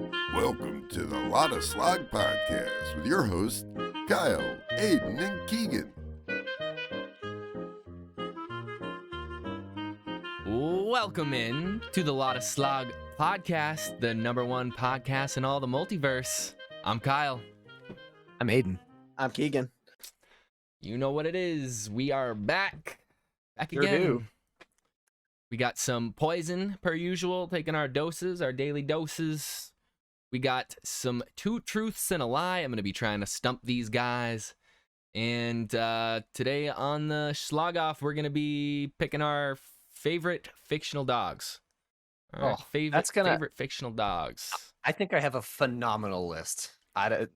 Welcome to the LottaSlog podcast with your hosts, Kyle, Aiden, and Keegan. Welcome in to the LottaSlog podcast, the #1 podcast in all the multiverse. I'm Kyle. I'm Aiden. I'm Keegan. You know what it is. We are back Sure again. do. We got some poison per usual, taking our doses, our daily doses. We got some 2 truths and a lie. I'm going to be trying to stump these guys. And today on the Slog Off, we're going to be picking our favorite fictional dogs. Our favorite fictional dogs. I think I have a phenomenal list. I don't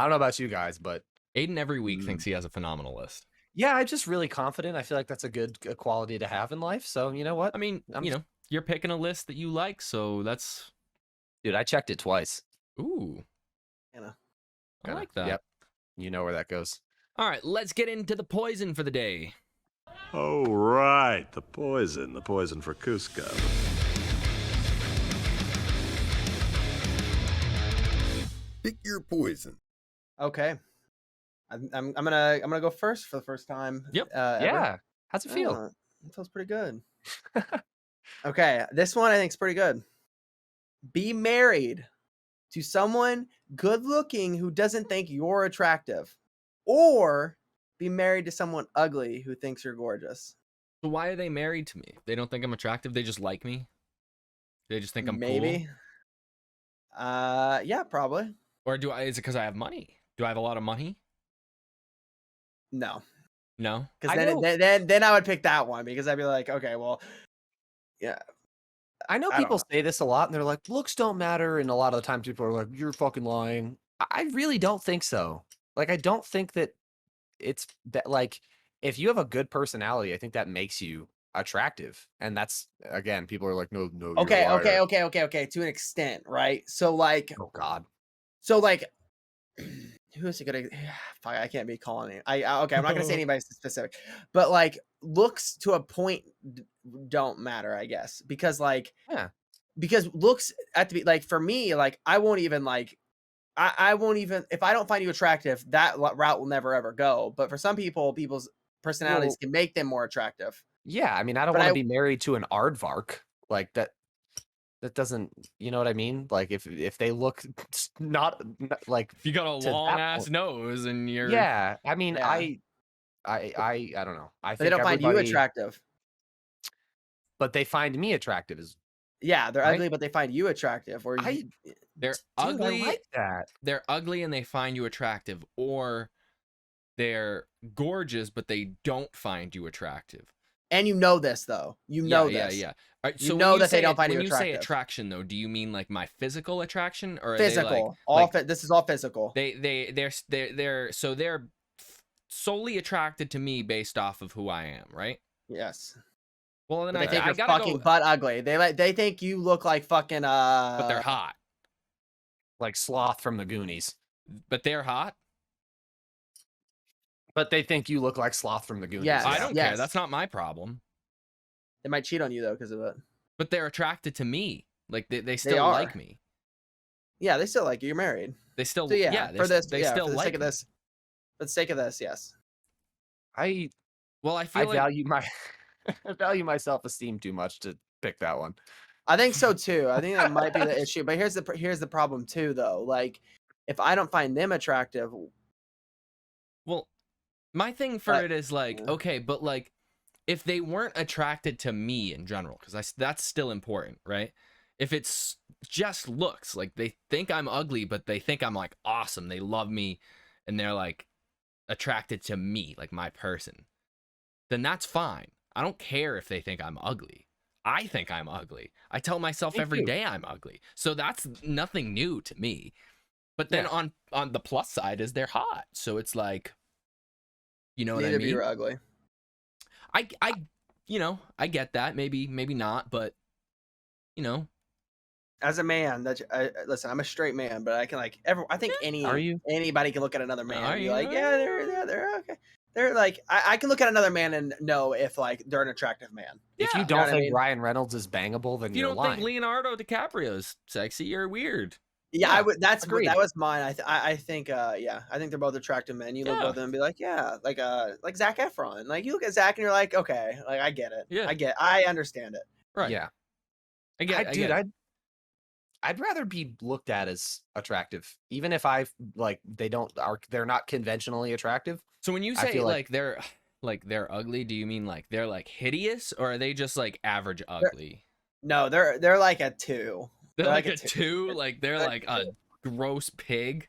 know about you guys, but Aiden every week thinks he has a phenomenal list. yeah, I'm just really confident. I feel like that's a good quality to have in life. So you know what? I mean, you're picking a list that you like, so that's... Dude, I checked it twice. Ooh. I like that. Yep. You know where that goes. All right, let's get into the poison for the day. Oh, right. The poison for Cusco. Pick your poison. Okay. I'm gonna go first for the first time. Yep. Ever. Yeah. How's it feel? Oh, it feels pretty good. Okay, this one I think is pretty good. Be married to someone good looking who doesn't think you're attractive, or be married to someone ugly who thinks you're gorgeous. So why are they married to me? They don't think I'm attractive. They just like me. They just think I'm Maybe. cool. Yeah, probably. Or is it because I have money? Do I have a lot of money? No, No. because I know- then I would pick that one because I'd be like, okay, well, yeah. I know I don't people know. say this a lot, and they're like, "Looks don't matter," and a lot of the times people are like, "You're fucking lying." I really don't think so. Like, I don't think that it's that. Like, if you have a good personality, I think that makes you attractive, and that's again, people are like, "No, no." You're a Okay, liar." okay, to an extent, right? So like, Oh God. who is it gonna? Fuck, I can't be calling it. Okay, I'm not gonna say anybody specific, but like, looks to a point don't matter, I guess, because like, Yeah. because looks at the like for me, like I won't even like, I won't even if I don't find you attractive, that route will never ever go. But for some people, people's personalities Well, can make them more attractive. Yeah, I mean, I don't But want I- to be married to an aardvark like that. That doesn't, you know what I mean? Like if they look not like, If you got a To that long ass point. nose and you're... yeah. I mean, Yeah. I don't know. I think They don't find you everybody- attractive. but they find me attractive. Is Yeah, they're Right? ugly, but they find you attractive. Or I They're dude, ugly. I like that. They're ugly and they find you attractive, or they're gorgeous but they don't find you attractive. and you know this though. You know yeah, this. yeah. All right, You so know when that they say don't find you when you say attractive. attraction though, do you mean like my physical attraction, or are Physical. This is all physical. they're solely attracted to me based off of who I am, right? Yes. Well, then But they think I you're gotta fucking go, butt ugly. They think you look like fucking but they're hot. Like Sloth from the Goonies. But they're hot. But they think you look like Sloth from the Goonies. Yes. I don't care. Yes. That's not my problem. They might cheat on you though because of it. But they're attracted to me. Like they still are. like me. Yeah, they still like you. You're married. They still So yeah, they, for this, they yeah, still for the like sake of me. this, for the sake of this, yes. I Well, I feel like value my I value my self-esteem too much to pick that one. I think so too. I think that might be the issue. But here's the problem too, though. Like, if I don't find them attractive, well, my thing for But- it is like, yeah. okay, but like if they weren't attracted to me in general, because that's still important, right? If it's just looks, like they think I'm ugly, but they think I'm like awesome, they love me, and they're like attracted to me, like my person, then that's fine. I don't care if they think I'm ugly. I think I'm ugly. I tell myself Me every too. day I'm ugly. So that's nothing new to me. But then Yeah. on the plus side is they're hot. So it's like, you know what I neither of mean? you are ugly. I I get that. Maybe not, but As a man, listen, I'm a straight man, but I can like I think Are you? anybody can look at another man Are and be you? like, yeah, they're okay. They're like, I can look at another man and know if like they're an attractive man. If Yeah. you You know don't what I think mean? Ryan Reynolds is bangable, then if you you're don't lying. think Leonardo DiCaprio is sexy, you're weird. Yeah, I would. That agreed. was mine. I think. Yeah, I think they're both attractive men. You look Yeah. both of them and be like, yeah, like Zac Efron. Like you look at Zac and you're like, okay, like I get it. Yeah. I understand it. Right. Yeah. I get Dude, it. I'd rather be looked at as attractive, even if they're not conventionally attractive. So when you I say feel like they're ugly, do you mean like they're like hideous, or are they just like average ugly? No, they're like a 2. They're like a 2, like they're They're like a gross pig.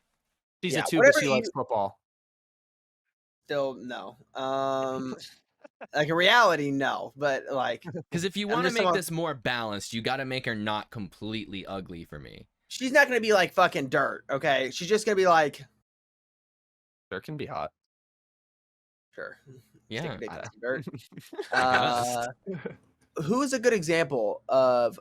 She's Yeah, a 2 because whatever she you- likes football. Still no. Like in reality, no. But like, Because if you I'm want to just make talking- this more balanced, you got to make her not completely ugly for me. she's not gonna be like fucking dirt. Okay, she's just gonna be like, There can be hot. sure. Yeah. Stick your dick in some dirt. guess. Who's a good example of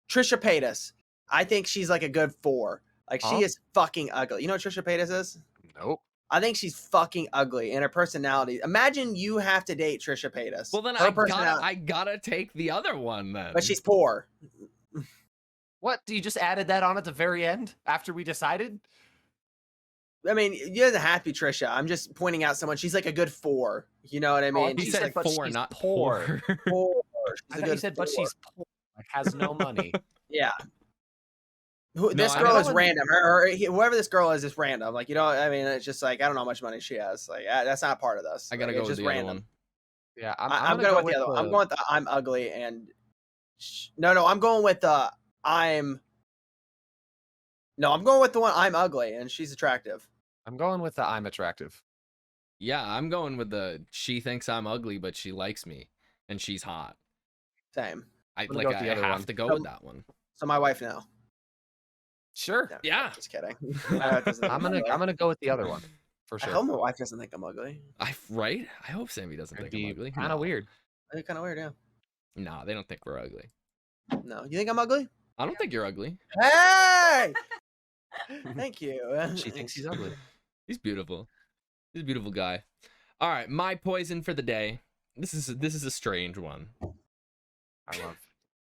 Trisha Paytas? I think she's like a good 4. Like Huh? she is fucking ugly. You know what Trisha Paytas is? Nope. I think she's fucking ugly in her personality. Imagine you have to date Trisha Paytas. Well, then Her I personality- gotta take the other one then. but she's poor. What? You just added that on at the very end after we decided? I mean, you doesn't have to be Trisha. I'm just pointing out someone. She's like a good 4. You know what I mean? you He She's said, said but 4, she's not poor. poor. poor. She's I a thought you good said, but 4. she's poor, like has no money. Yeah. No, This I girl mean, is random. Whoever this girl is random. Like, you know, I mean, it's just like, I don't know how much money she has. Like, that's not part of this. I gotta Like, go it's with just the other random. one. Yeah, I'm going with the other one. I'm going with the I'm ugly and no, I'm going with the I'm going with the one I'm ugly and she's attractive. I'm going with the I'm attractive. Yeah, I'm going with the she thinks I'm ugly, but she likes me, and she's hot. Same. I gonna go with I the other have one. to go So- with that one. So my wife now. Sure. No, Yeah. just kidding. My wife doesn't think I'm ugly. gonna go with the other one for I sure. hope my wife doesn't think I'm ugly. Right? I hope Sammy doesn't It'd think I'm be ugly. kind No. of weird. It's kind of weird, yeah. Nah, they don't think we're ugly. No, you think I'm ugly? I don't think you're ugly. Hey! Thank you. She thinks he's ugly. He's beautiful. He's a beautiful guy. All right, my poison for the day. This is a strange one. I love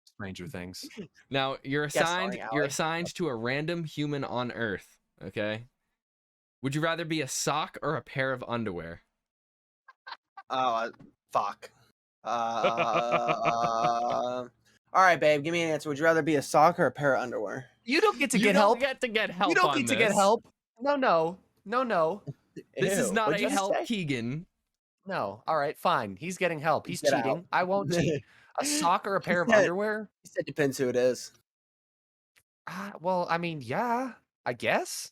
Stranger Things. Now you're starring you're Ally. assigned to a random human on Earth. Okay. Would you rather be a sock or a pair of underwear? Oh, fuck. All right, babe, give me an answer. Would you rather be a sock or a pair of underwear? You don't get to You get don't help. get to get help. You don't on get to get this. help. No. This is Ew, not what'd a you help, say? Keegan. No. All right, fine. He's getting help. He's Get out. cheating. I won't cheat. A sock or a pair of said- underwear? He said depends who it is. Well, I mean, yeah, I guess.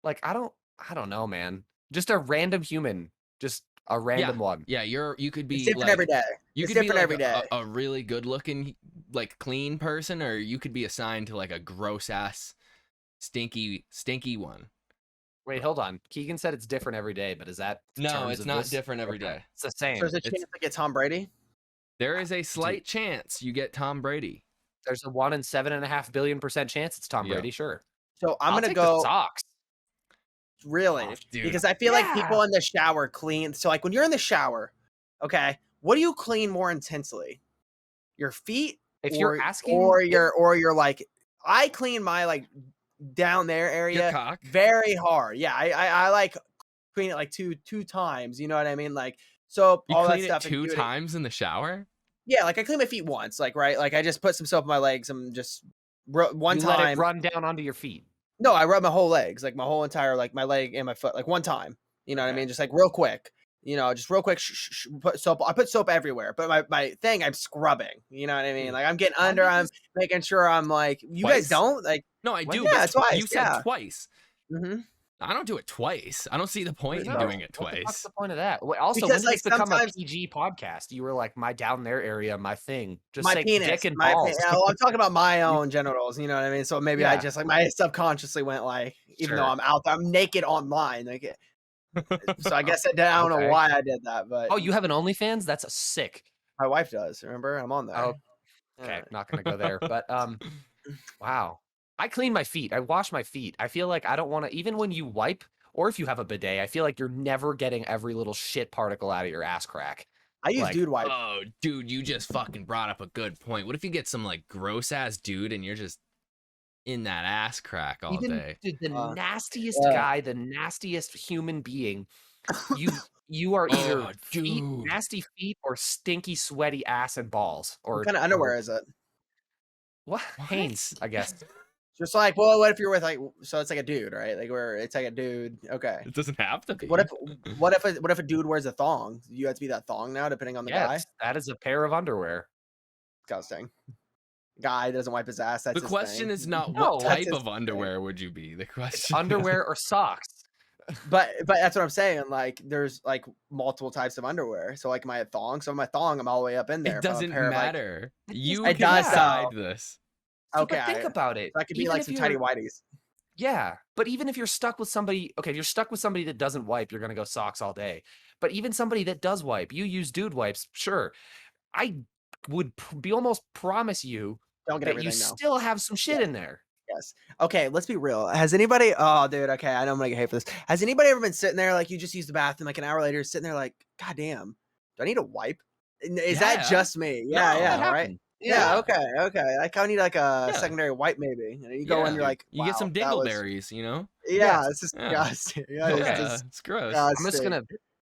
Like, I don't know, man. Just a random human. Just a random one. Yeah, you could be It's different like, every day. You It's could be different like every day. a really good looking, like clean person, or you could be assigned to like a gross ass, stinky one. Wait, hold on. Keegan said it's different every day, but is that No, terms it's of not this? different every Okay. day. It's the same. So there's a it's- chance to get Tom Brady. There is a slight chance you get Tom Brady. There's a 1 in 7.5 billion% chance it's Tom Yeah. Brady. Sure. So I'm I'll gonna take go the socks. really Oh, dude. because I feel like Yeah. people in the shower clean. So like when you're in the shower, okay, what do you clean more intensely? Your feet, If or, you're asking, or your like, I clean my like down there Your area cock. very hard. Yeah, I like clean it like two times. You know what I mean? Like soap, You all that clean stuff. it and 2 do it- times in the shower. Yeah, like I clean my feet once, like right, like I just put some soap on my legs and just one you time. let it run down onto your feet. No, I rub my whole legs, like my whole entire, like my leg and my foot, like one time. You know what I Okay. mean? Just like real quick. You know, just real quick. Put soap. I put soap everywhere, but my thing, I'm scrubbing. You know what I mean? Like I'm getting under. I'm making sure I'm like. You guys Twice? don't like. No, I What? do. Yeah, but twice, You said yeah. twice. Mm-hmm. I don't do it twice. I don't see the point in No. doing it What the fuck's twice. the point of that? Also, Because, when did this like, become sometimes- a PG podcast? You were like, my down there area, my thing. Just My say penis, dick and my balls. well, I'm talking about my own genitals. You know what I mean? So maybe I Yeah. just like my subconsciously went like, even though Sure. I'm out there, I'm naked online. Like, so I guess I don't know Okay. why I did that, but Oh, you have an OnlyFans? That's a sick. my wife does. Remember, I'm on there. Oh, okay, not gonna go there. But wow. I clean my feet. I wash my feet. I feel like I don't want to, even when you wipe or if you have a bidet, I feel like you're never getting every little shit particle out of your ass crack. I use like, dude wipe. Oh, dude, you just fucking brought up a good point. What if you get some like gross ass dude and you're just in that ass crack all Even day. dude, the Uh, nastiest yeah. guy, the nastiest human being, you are either Oh, feet, dude. nasty feet, or stinky, sweaty ass and balls. Or What kind of underwear is it? what? What? Hanes, I guess. Just like, well, what if you're with like, so it's like a dude, right? Like where it's like a dude. Okay. It doesn't have to be. What if a dude wears a thong? You have to be that thong now, depending on the guy. Yes, that is a pair of underwear. Disgusting. Guy that doesn't wipe his ass. That's The his question thing. is not No, what that's type his of underwear would you be. The question is- Underwear or socks. But that's what I'm saying. Like, there's like multiple types of underwear. So like my thong. So my thong, I'm all the way up in there. It If I'm a doesn't pair of, like- matter. You It can does, decide though. this. So, Okay, but think about it. that could be Even like if some tidy you're- whities. Yeah, but even if you're stuck with somebody, okay, if you're stuck with somebody that doesn't wipe, you're gonna go socks all day. But even somebody that does wipe, you use dude wipes, sure. I would be almost promise you Don't get that everything you now. still have some shit in there. Yes. Okay, let's be real. Has anybody? Oh, dude. Okay, I know I'm gonna get hate for this. Has anybody ever been sitting there like you just used the bathroom like an hour later, sitting there like, God damn, do I need a wipe? Is that Yeah. just me? No, Yeah, that yeah, right. happened. Yeah. Okay. I kind of need like a Yeah. secondary wipe maybe, and you go Yeah. and you're like, You get some wow, that was- dingleberries, you know? Yeah, Yes. it's just Yeah. disgusting. Yeah, Yeah, it's it's gross. disgusting. I'm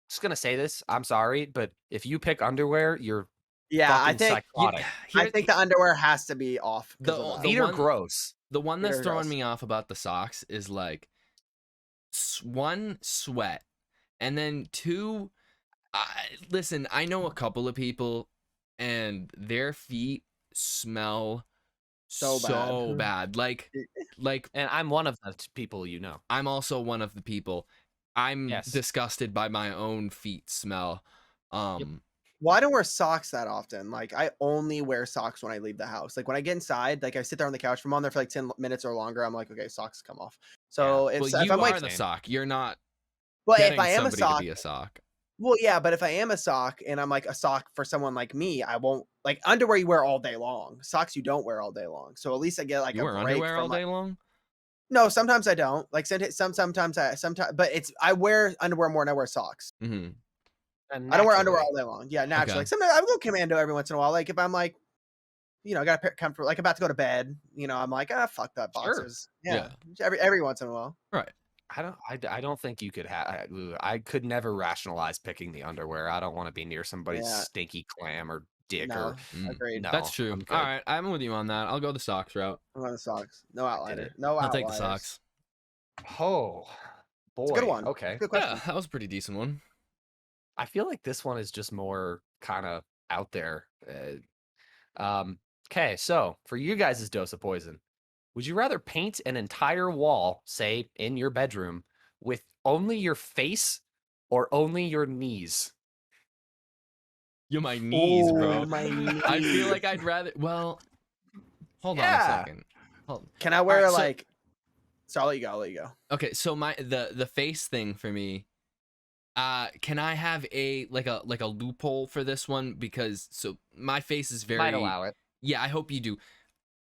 just gonna say this. I'm sorry, but if you pick underwear, you're Yeah, I fucking think psychotic. I think the underwear has to be off. 'cause of that. Feet are one- gross. The one that's They're throwing gross. me off about the socks is like one, sweat, and then two, listen, I know a couple of people and their feet smell So bad. bad. Like And I'm one of the people you know. I'm also one of the people. I'm Yes. disgusted by my own feet smell. Well, I don't wear socks that often. Like, I only wear socks when I leave the house. Like, when I get inside, like, I sit there on the couch. If I'm on there for like 10 minutes or longer, I'm like, okay, socks come off. So if, well, if you I'm are like, the sock. You're not well, if getting I am a somebody sock, to be a sock. well, yeah, but if I am a sock and I'm like a sock for someone like me, I won't like underwear you wear all day long. Socks you don't wear all day long. So at least I get like You a wear break underwear from all day long? No, sometimes I don't. Like sometimes, but I wear underwear more than I wear socks. Mm-hmm. I don't wear underwear all day long. Yeah, naturally. Okay. Like sometimes I go commando every once in a while. Like if I'm like, I got a pair comfortable, like about to go to bed. I'm like, fuck that Sure. boxers. Yeah. Every once in a while. Right. I don't think you could have. I could never rationalize picking the underwear. I don't want to be near somebody's Yeah. stinky clam or dick No, or agreed. no. That's true. I'm good. All right, I'm with you on that. I'll go the socks route. I'm on the socks. No outliner. it. No I'll outliers. take the socks. Oh, boy. It's a good one. Okay. Good question. Yeah, that was a pretty decent one. I feel like this one is just more kind of out there. Okay, so for you guys' dose of poison, would you rather paint an entire wall, say in your bedroom, with only your face or only your knees? Yo, my knees, bro. Oh, my I feel knees. like I'd rather. Well, hold on a Yeah. second. Hold. Can I wear Alright, so- like? So I'll let you go. I'll let you go. Okay, so the face thing for me. Can I have a loophole for this one, because so my face is very. Might allow it. Yeah, I hope you do,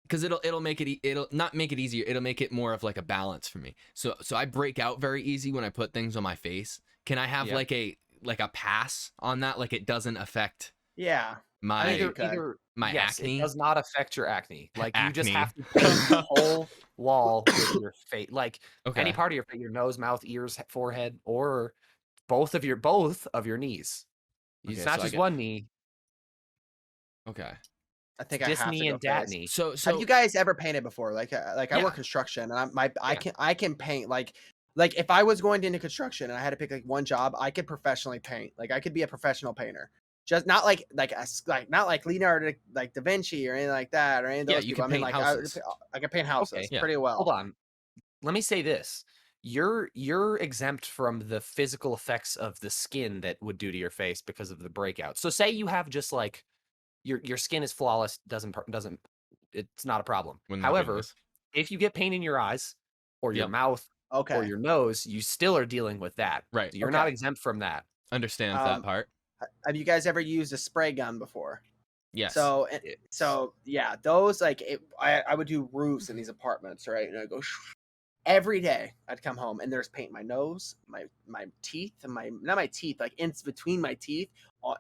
because it'll make it it'll not make it easier. It'll make it more of like a balance for me. So I break out very easy when I put things on my face. Can I have Yep. like a pass on that? Like it doesn't affect Yeah. my Either my yes, acne? it does not affect your acne. Like you just Acne. have to paint the whole wall with your face, like Okay. any part of your face, your nose, mouth, ears, forehead, or both of your knees. Okay, It's not so I just get- one knee. Okay. I think I have to Disney go and face. Datney. So Have you guys ever painted before? Like I Yeah. work construction, and I Yeah. can paint like if I was going into construction and I had to pick like one job, I could professionally paint. Like I could be a professional painter. Just not like not like Leonardo, like Da Vinci or anything like that, or any of Yeah, those you people. can I mean, paint like houses. I can paint houses Okay. Yeah. pretty well. Hold on. Let me say this. You're exempt from the physical effects of the skin that would do to your face because of the breakout. So say you have just like your skin is flawless, doesn't it's not a problem. When my However, goodness. if you get pain in your eyes or your Yep. mouth Okay. or your nose, you still are dealing with that. Right. So you're not Okay. exempt from that. Understand that part. Have you guys ever used a spray gun before? Yes. So It's- yeah, those like I would do roofs in these apartments, right? And I go every day. I'd come home and there's paint in my nose, my teeth, and not my teeth, like in between my teeth.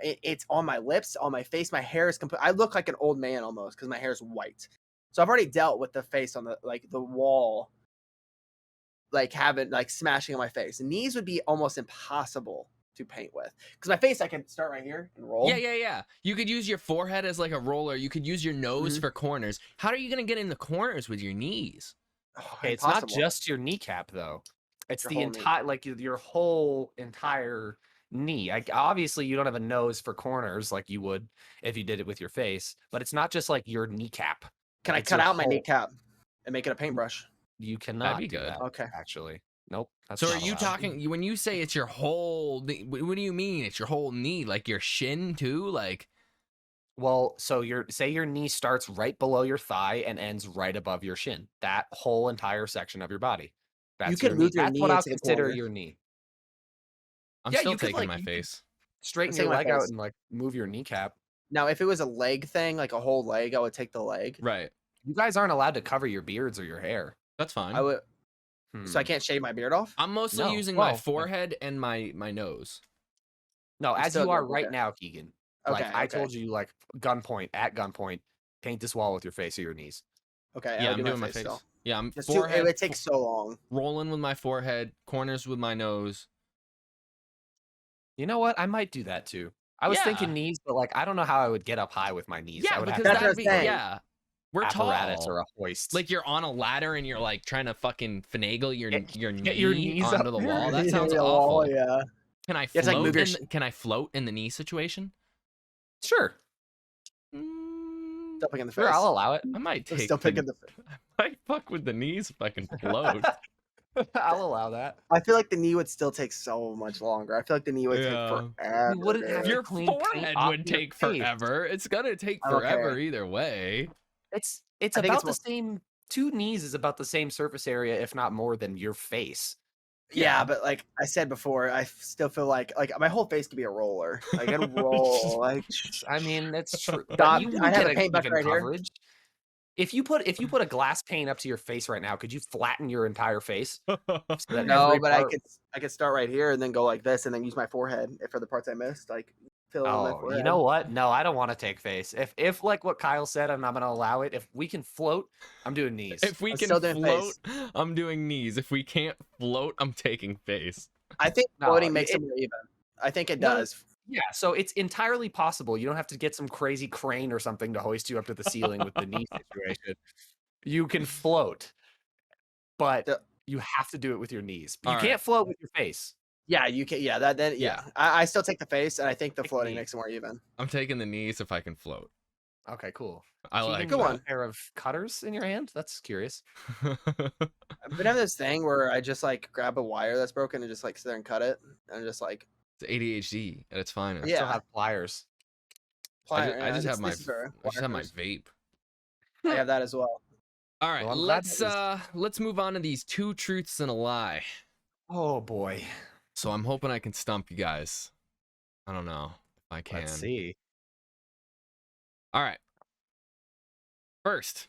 It's on my lips, on my face. My hair is complete. I look like an old man almost because my hair is white. So I've already dealt with the face on the wall, like having like smashing on my face. Knees would be almost impossible to paint with, because my face I can start right here and roll. Yeah. You could use your forehead as like a roller. You could use your nose for corners. How are you gonna get in the corners with your knees? Okay, it's not just your kneecap though. It's the entire, like your whole entire knee. Obviously, you don't have a nose for corners like you would if you did it with your face, but it's not just like your kneecap. Can I cut out my kneecap and make it a paintbrush? You cannot be do good. that. Okay. Actually, nope. So are you talking, when you say it's your whole, what do you mean? It's your whole knee, like your shin too? Like, well, so say your knee starts right below your thigh and ends right above your shin. That whole entire section of your body. You can move your knee. That's what I'll into the consider corner. your knee. I'm Yeah, still you could, taking like, my you could- face. Straighten Take your my leg out face. and like move your kneecap. Now, if it was a leg thing, like a whole leg, I would take the leg. Right. You guys aren't allowed to cover your beards or your hair. That's fine. I would. So I can't shave my beard off. I'm mostly No. using my Well, forehead and my nose. No, I'm as still you are good, right okay. now, Keegan. Okay. Like I told you, like at gunpoint, paint this wall with your face or your knees. Okay. Yeah, I'll I'm do doing my face face. still. Yeah, I'm It's too, forehead. it would take so long. Rolling with my forehead, corners with my nose. You know what? I might do that too. I was Yeah. thinking knees, but like I don't know how I would get up high with my knees. I Yeah, would because have That's to what that'd be, I'm saying. yeah. We're apparatus tall. or a hoist. Like you're on a ladder and you're like trying to fucking finagle your Get your your knee knees onto up the there. wall. That sounds Yeah, awful. wall, yeah. Can I You have to, like, float? move your Can I float in the knee situation? Sure, Still picking the face. sure, I'll allow it. I might I'm take. still picking the. I might fuck with the knees if I can float. I'll allow that. I feel like the knee would still take so much longer. I feel like the knee would Yeah. take forever. You wouldn't have Your clean paint forehead off would your take face. forever. It's gonna take I don't care. forever either way. It's I think about it's the more- same. Two knees is about the same surface area, if not more, than your face. Yeah, but like I said before, I still feel like my whole face could be a roller. I can roll. Like I mean, that's true. Stop. But you I wouldn't have get a paint bucket even right here. coverage. If you put a glass pane up to your face right now, could you flatten your entire face? So that no, every but part- I could start right here and then go like this and then use my forehead for the parts I missed. Like fill in my Oh, forehead. you know what? No, I don't want to take face. If like what Kyle said, I'm not gonna allow it. If we can float, I'm doing knees. If we I'm can still doing float, face. I'm doing knees. If we can't float, I'm taking face. I think No, floating makes it- it more even. I think it No, does. Yeah, so it's entirely possible. You don't have to get some crazy crane or something to hoist you up to the ceiling with the knee situation. You can float, but The- you have to do it with your knees. You All right. can't float with your face. Yeah, you can. Yeah, that. Yeah, I still take the face, and I think the Take floating knee. makes it more even. I'm taking the knees if I can float. Okay, cool. I Keegan, like you Go have on. a pair of cutters in your hand? That's curious. that. I've been having this thing where I just like grab a wire that's broken and just like sit there and cut it, and just like It's ADHD at its finest. I Yeah. still have pliers. plier. I just have my this is for I just have my wires. vape. I have that as well. All right, Well, I'm glad that let's move on to these two truths and a lie. Oh boy. So I'm hoping I can stump you guys. I don't know if I can. Let's see. All right. First,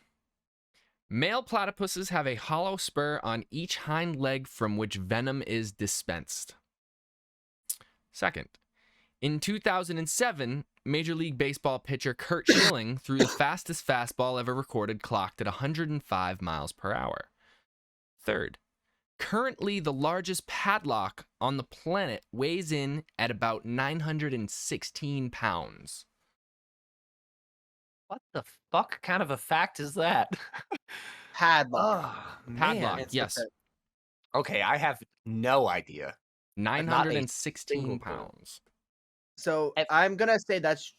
male platypuses have a hollow spur on each hind leg from which venom is dispensed. Second, in 2007, Major League Baseball pitcher Curt Schilling threw the fastest fastball ever recorded, clocked at 105 miles per hour. Third, currently the largest padlock on the planet weighs in at about 916 pounds. What the fuck kind of a fact is that? Padlock. Oh, Padlock. man. It's yes. the- Okay, I have no idea. not a 916 single clue. pounds. So I'm gonna say that's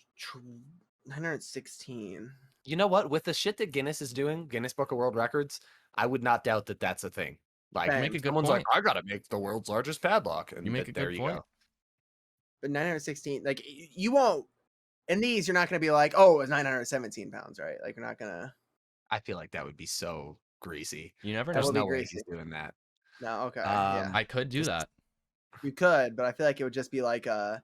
916. You know what? With the shit that Guinness is doing, Guinness Book of World Records, I would not doubt that that's a thing. Like, Same. Make a good someone's point. like, I gotta make the world's largest padlock, and You make a there good you point. go. But 916, like you won't. In these, you're not gonna be like, oh, it's 917 pounds, right? Like you're not gonna. I feel like that would be so greasy. You never That know. There's would be no way greasy. he's doing that. No, okay, yeah, I could do just- that. you could, but I feel like it would just be like it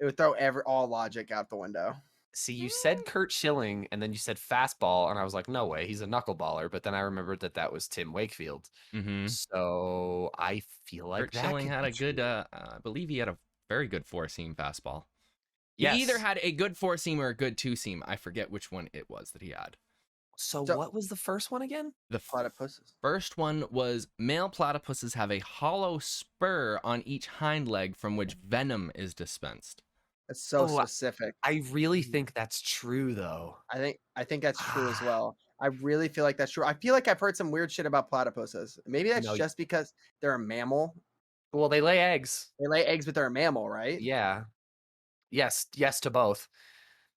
would throw all logic out the window. See, you said Curt Schilling, and then you said fastball, and I was like, no way, he's a knuckleballer. But then I remembered that was Tim Wakefield. Mm-hmm. So I feel like Curt that Schilling could had be a good, true. I believe he had a very good four-seam fastball. He Yes. either had a good four-seam or a good two-seam. I forget which one it was that he had. So So- what was the first one again? The Platypuses. first one was male platypuses have a hollow spur on each hind leg from which venom is dispensed. That's so Oh, specific. I really think that's true, though. I think that's true as well. I really feel like that's true. I feel like I've heard some weird shit about platypuses. Maybe that's No, just because they're a mammal. Well, they lay eggs. They lay eggs, but they're a mammal, right? Yeah. Yes to both.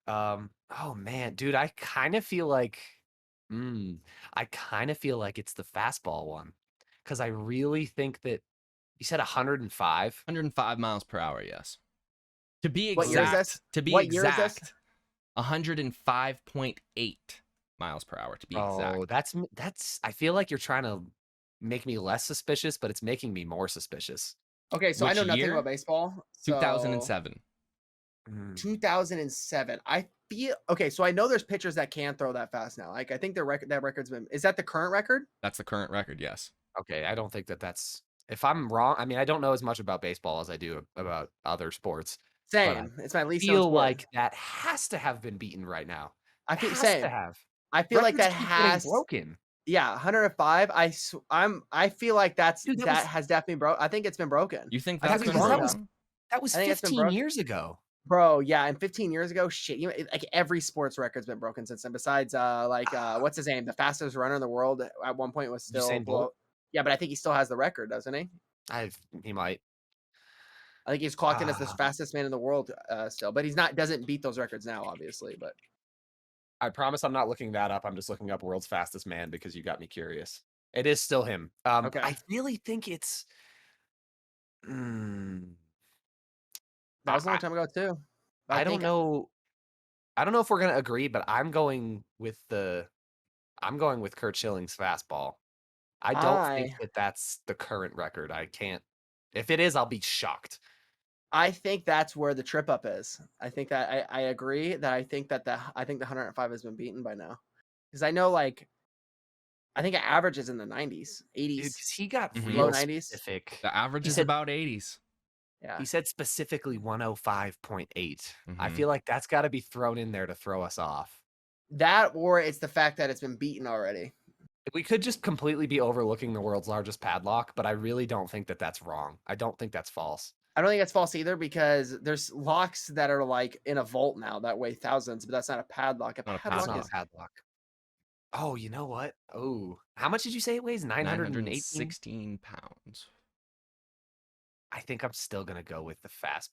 Oh man, dude, I kind of feel like it's the fastball one. Because I really think that you said 105. 105 miles per hour, yes. To be What year is exact, this? to be What year is this? exact, 105.8 miles per hour to be exact. Oh, that's I feel like you're trying to make me less suspicious, but it's making me more suspicious. Okay, so I Which know nothing year? about baseball. So 2007. 2007. I feel okay. So I know there's pitchers that can throw that fast now. Like I think that record's been. Is that the current record? That's the current record, yes. Okay, I don't think that's. If I'm wrong, I mean, I don't know as much about baseball as I do about other sports. Same. It's my I least known feel sport. like that has to have been beaten right now. I feel Has same. to have. I feel like that Records keep getting has broken. Yeah, 105. I feel like Dude, that was- has definitely broke. I think it's been broken. You think I that's think been that was- broken? That was I think it's been 15 broken. years ago. Bro, yeah, and 15 years ago, shit, like every sports record's been broken since then. Besides, what's his name? The fastest runner in the world at one point was still Usain Bolt? Yeah, but I think he still has the record, doesn't he? He might. I think he's clocked in as the Ah. fastest man in the world still, but he's not doesn't beat those records now, obviously. But I promise I'm not looking that up. I'm just looking up world's fastest man because you got me curious. It is still him. Okay. I really think it's. Mm, that was a long time ago too. But I don't think- know. I don't know if we're gonna agree, but I'm going with Kurt Schilling's fastball. I don't think that that's the current record. I can't. If it is, I'll be shocked. I think that's where the trip up is. I think that I agree that I think the 105 has been beaten by now, because I know I think it averages in the 90s, 80s. Because he got Mhm. real Low 90s. specific. The average He is said- about 80s. Yeah, He said specifically 105.8. I Mhm. feel like that's got to be thrown in there to throw us off. that or it's the fact that it's been beaten already. We could just completely be overlooking the world's largest padlock, but I really don't think that that's wrong. I don't think that's false. I don't think it's false either, because there's locks that are like in a vault now that weigh thousands, but that's not a padlock. A Not a padlock It's not is a padlock. Oh, you know what? Oh, how much did you say it weighs? 918? 916 pounds. I think I'm still gonna go with the fastball.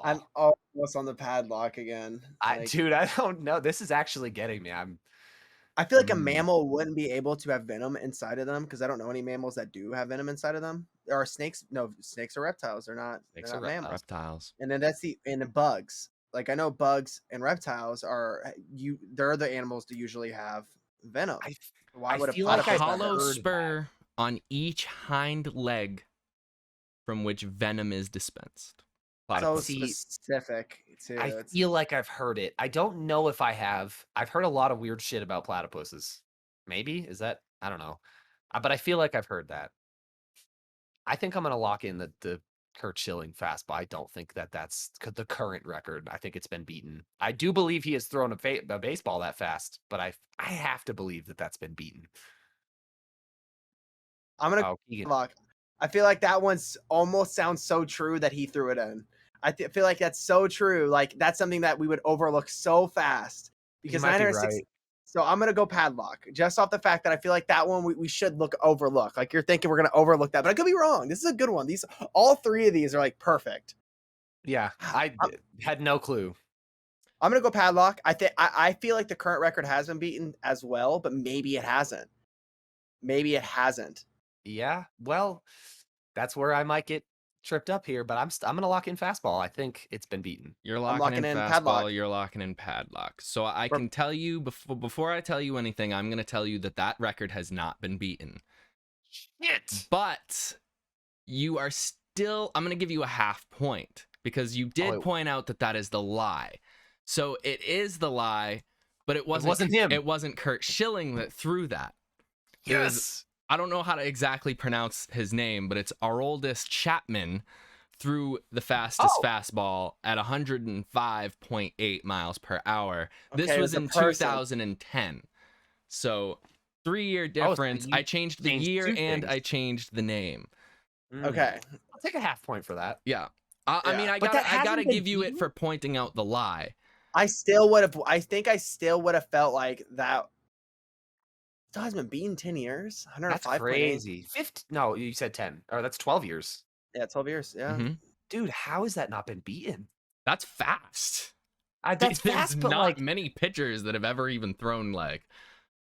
I'm almost on the padlock again. Dude, I don't know. This is actually getting me. I feel like a Mm. mammal wouldn't be able to have venom inside of them, because I don't know any mammals that do have venom inside of them. There are snakes. No, snakes are reptiles. They're not. Snakes They're are not mammals. Reptiles. And then and the bugs. Like I know bugs and reptiles they're the animals that usually have venom. Why I would feel a like A I've platypus have hollow heard spur on each hind leg from which venom is dispensed. so Platypus. See, specific too? I It's- feel like I've heard it. I don't know if I have. I've heard a lot of weird shit about platypuses. Maybe? Is that? I don't know. But I feel like I've heard that. I think I'm going to lock in the Kurt Schilling fastball. I don't think that that's the current record. I think it's been beaten. I do believe he has thrown a baseball that fast, but I have to believe that that's been beaten. I'm gonna Oh, Keegan. lock. I feel like that one's almost sounds so true that he threw it in. Feel like that's so true. Like that's something that we would overlook so fast, because might be 960. right. So I'm gonna go padlock, just off the fact that I feel like that one we should overlook. Like you're thinking we're gonna overlook that, but I could be wrong. This is a good one. All three of these are like perfect. Yeah, I had no clue. I'm gonna go padlock. I feel like the current record has been beaten as well, but maybe it hasn't. Maybe it hasn't. Yeah, well, that's where I might get tripped up here, but I'm gonna lock in fastball. I think it's been beaten. You're locking locking in in fastball. padlock. You're locking in padlock. So I For- can tell you before I tell you anything, I'm going to tell you that record has not been beaten. Shit. But you are still. I'm going to give you a half point because you did it- point out that is the lie. So it is the lie, but it wasn't him. It wasn't Kurt Schilling that threw that. It was- Yes. I don't know how to exactly pronounce his name, but it's Aroldis Chapman threw the fastest fastball at 105.8 miles per hour. This Okay, it was was a in person. 2010. So 3-year so difference. you I changed the changed year 2 and things. I changed the name. Okay. I'll take a half point for that. Yeah. I mean, Yeah. I But that gotta hasn't been give you it beaten? for pointing out the lie. I think I still would have felt like that. Still hasn't been beaten 10 years. That's 105.8. crazy. No, you said 10. Or that's 12 years. Yeah, 12 years. Yeah. hmm Dude, how has that not been beaten? That's fast. That's There's fast, but not like many pitchers that have ever even thrown like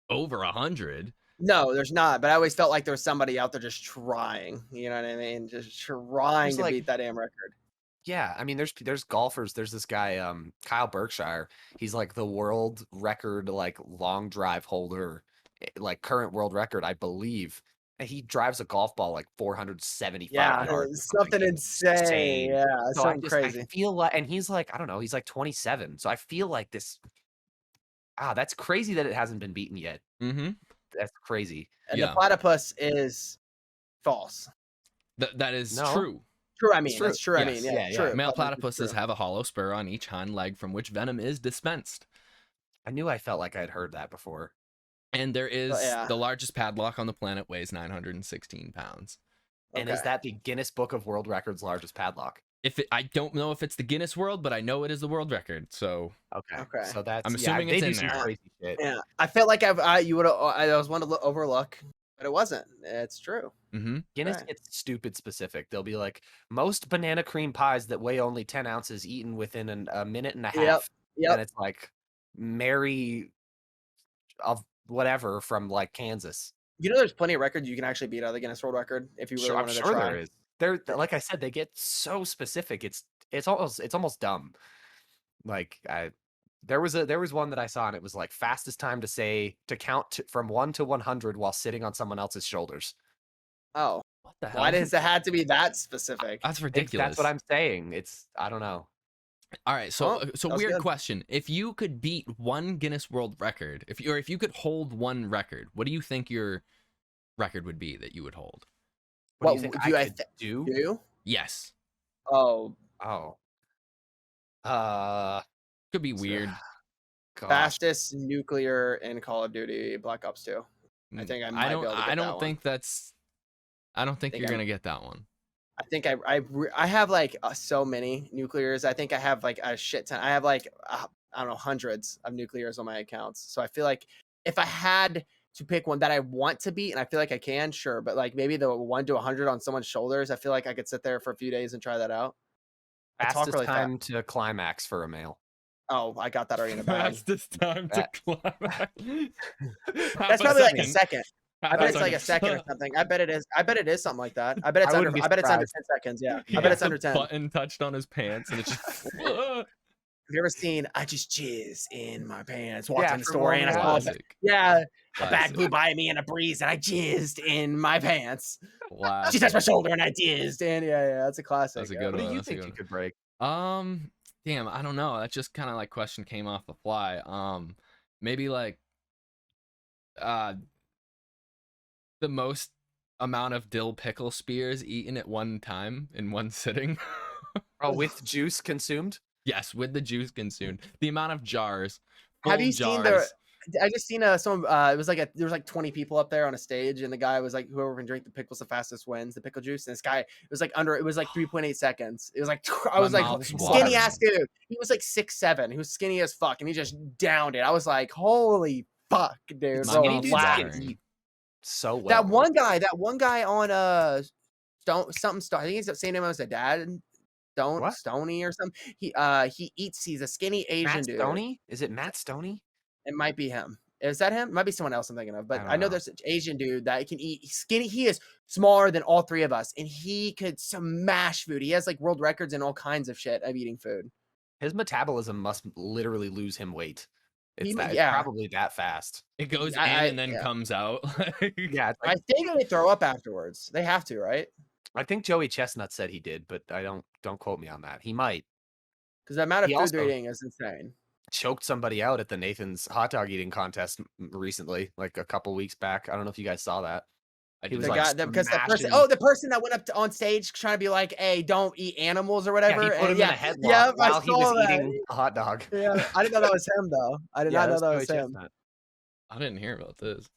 over 100. No, there's not. But I always felt like there was somebody out there just trying. You know what I mean? Just trying There's, to like- beat that damn record. yeah, I mean there's golfers. There's this guy, Kyle Berkshire. He's like the world record like long drive holder, like current world record, I believe. And he drives a golf ball like 475 Yeah, yards. or something insane. Yeah, So something I crazy. feel like, and he's like, I don't know, he's like 27. So I feel like this. That's crazy that it hasn't been beaten yet. Mm-hmm. That's crazy. And Yeah. the platypus is false. That is No. true. True, I mean. true. That's true, I mean. Yes. Yeah, Yeah, yeah. true. Male Platypus is platypuses true. have a hollow spur on each hind leg from which venom is dispensed. I knew I felt like I'd heard that before. And there is yeah. the largest padlock on the planet weighs 916 pounds. And is Okay. that the Guinness Book of World Records largest padlock? I don't know if it's the Guinness World, but I know it is the world record. So Okay. Okay. So that's I'm assuming they it's do in some there. crazy shit. Yeah, I felt like I was one to overlook, but it wasn't. It's true. mm-hmm. Guinness Right. gets stupid specific. They'll be like, most banana cream pies that weigh only 10 ounces eaten within a minute and a half. Yep. And it's like Mary of whatever from like Kansas. You know, there's plenty of records you can actually beat out of the Guinness World Record if you really I'm wanted to sure try. there is. They're like I said, they get so specific. It's almost dumb. Like there was one that I saw and it was like fastest time to count from 1 to 100 while sitting on someone else's shoulders. Oh, What the hell? why does it have to be that specific? That's ridiculous. That's what I'm saying. I don't know. All right, so Well, so sounds weird good. question. If you could beat one Guinness World Record, if you could hold one record, what do you think your record would be that you would hold? What do What you think do I I could do? You? Yes. Oh, Oh. Could be weird. Gosh. fastest nuclear in Call of Duty Black Ops 2. I think I might be able to get I that don't one. think that's I don't think Think you're I'm- going to get that one. I think I have like so many nuclears. I think I have like a shit ton. I have like I don't know, hundreds of nuclears on my accounts. So I feel like if I had to pick one that I want to beat, and I feel like I can, sure, but like maybe the 1 to 100 on someone's shoulders, I feel like I could sit there for a few days and try that out. I talk Fastest really fast. time to climax for a male. Oh, I got that already in the bag. Fastest time to climb. That's probably like a second. I bet Half it's like a second or something. I bet it is. I bet it is something like that. I bet it's under. wouldn't be I bet it's under surprised. 10 seconds. Yeah. He I bet gets it's under a 10. button touched on his pants and it's just Have you ever seen I just jizz in my pants? Walked in the from store and I saw classic. yeah, a bag Classic. blew by me in a breeze and I jizzed in my pants. She Classic. touched my shoulder and I jizzed. And yeah, that's a classic. That's a good What do one. you That's a think good you one. could break? Damn, I don't know. That just kind of like question came off the fly. Maybe like the most amount of dill pickle spears eaten at one time in one sitting. Oh, with juice consumed? Yes, with the juice consumed. The amount of jars. Have full you seen jars. I just seen some it was like there was like 20 people up there on a stage and the guy was like whoever can drink the pickles the fastest wins the pickle juice and this guy it was like 3.8 seconds. It was like I was My like mouth's skinny watering. ass dude. He was like 6'7". He was skinny as fuck and he just downed it. I was like, holy fuck, dude. My Bro, mouth's relax. watering. So well. That one guy on Stone I think he's the same name as the dad. What? Stoney or something. He's a skinny Asian Matt dude. Stoney? Is it Matt Stoney? It might be him. Is that him? It might be someone else I'm thinking of. But don't I know know. there's an Asian dude that can eat skinny. He is smaller than all three of us, and he could smash food. He has like world records and all kinds of shit of eating food. His metabolism must literally lose him weight. It's, He- it's yeah. probably that fast. It goes I- in and then yeah. comes out. Yeah, it's I like, think they throw up afterwards. They have to, right? I think Joey Chestnut said he did, but I don't quote me on that. He might. Because the amount of He food they're also- eating is insane. Choked somebody out at the Nathan's hot dog eating contest recently, like a couple weeks back. I don't know if you guys saw that. I He did was The like not- guy, because the person, smashing- the person that went up on stage trying to be like, "Hey, don't eat animals" or whatever. Yeah, he put and him in a headlock yeah, I while he saw was that. eating a hot dog. Yeah, I didn't know that was him though. I did not know that was Joey him. Chestnut. I didn't hear about this.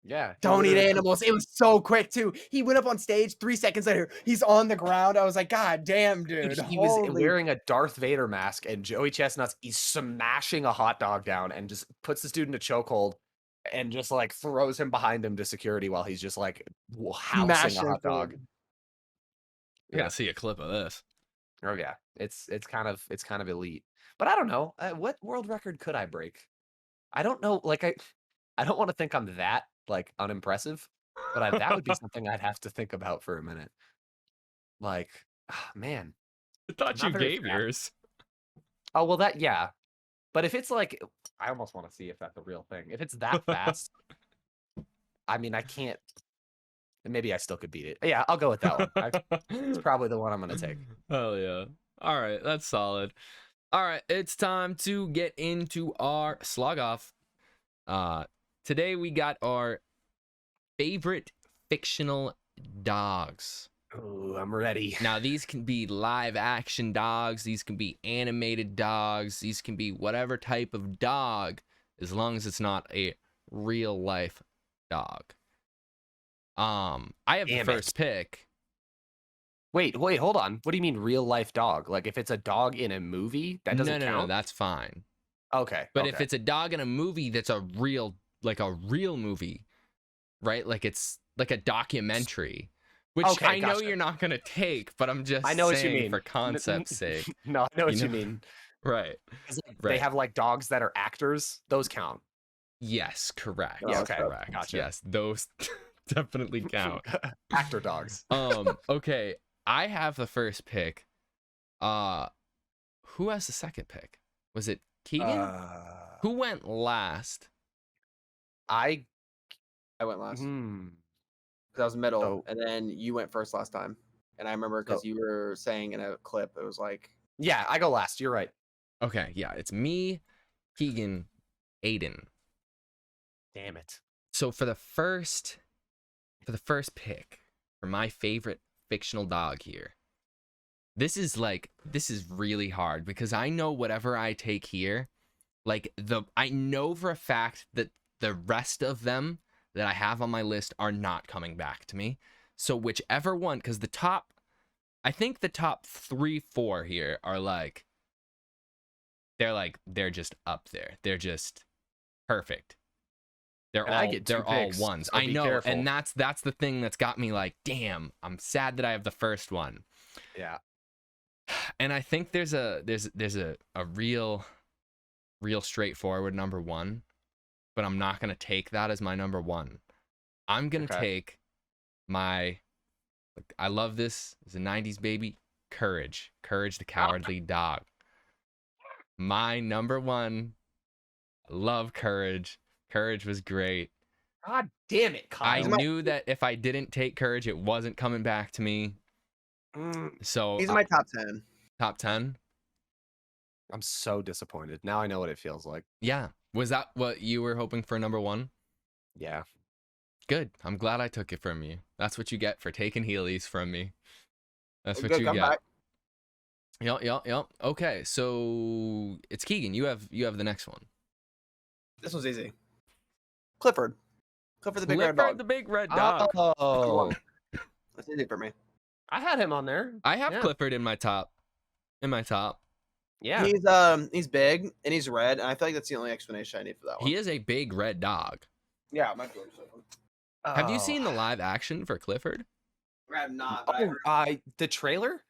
Yeah. Don't eat animals. It was so quick too. He went up on stage. 3 seconds later, he's on the ground. I was like, God damn, dude. He was Holy- wearing a Darth Vader mask, and Joey Chestnut's he's smashing a hot dog down and just puts this dude in a chokehold and just like throws him behind him to security while he's just like housing a Smashing hot food. dog. I gotta see a clip of this. Oh yeah, it's kind of elite. But I don't know what world record could I break. I don't know. Like I don't want to think I'm that like unimpressive, but that would be something I'd have to think about for a minute. Like, man. I thought Not you very gave fast. yours. Oh well, yeah. But if it's like, I almost want to see if that's a real thing. If it's that fast, I mean, I can't. Maybe I still could beat it. Yeah, I'll go with that one. It's probably the one I'm gonna take. Hell yeah. All right, that's solid. All right, it's time to get into our slog off. Today we got our favorite fictional dogs. Ooh, I'm ready. Now these can be live action dogs, these can be animated dogs, these can be whatever type of dog, as long as it's not a real life dog. I have Damn the it. first pick. Wait, hold on. What do you mean real life dog? Like if it's a dog in a movie, that doesn't No, count? that's fine. Okay. But okay. if it's a dog in a movie that's a real movie, right? Like it's like a documentary, which Okay, I know gotcha. you're not gonna take, but I'm just I know what you saying mean. for concept's sake. No, I know what You you know- mean. Right. 'Cause, like, Right. They have like dogs that are actors. Those count. Yes, correct. Yeah, okay, Correct. gotcha. Yes, those definitely count. Actor dogs. Okay. I have the first pick. Who has the second pick? Was it Keegan? Who went last? I I went last. hmm. Because I was middle, So- and then you went first last time. And I remember because So- you were saying in a clip, it was like, Yeah, I go last. You're right. Okay, yeah, it's me, Keegan, Aiden. Damn it. So for the first pick for my favorite fictional dog here, this is really hard because I know whatever I take here, I know for a fact that the rest of them that I have on my list are not coming back to me. So whichever one, because I think the top 3-4 here are they're just up there. They're just perfect. They're And I get two they're all picks, ones. so I be know, careful. and that's the thing that's got me like, damn, I'm sad that I have the first one. Yeah. And I think there's a real straightforward number one, but I'm not gonna take that as my number one. I'm gonna Okay. take I love this. It's a 90s baby. Courage the Cowardly Dog. My number one. I love Courage. Courage was great. God damn it, I Kyle. knew that if I didn't take Courage, it wasn't coming back to me. So he's in my top 10. top 10. I'm so disappointed. Now I know what it feels like. Yeah. Was that what you were hoping for number one? Yeah. Good. I'm glad I took it from you. That's what you get for taking Heelys from me. That's what Good you get. comeback. Yep. Okay, so it's Keegan. You have the next one. This was easy. Clifford the big red Clifford dog. the big red dog. Oh, That's easy for me. I had him on there. I have Yeah. Clifford in my top. Yeah. He's big and he's red, and I feel like that's the only explanation I need for that one. He is a big red dog. Yeah, my choice. Have you seen the live action for Clifford? I have not. But The trailer?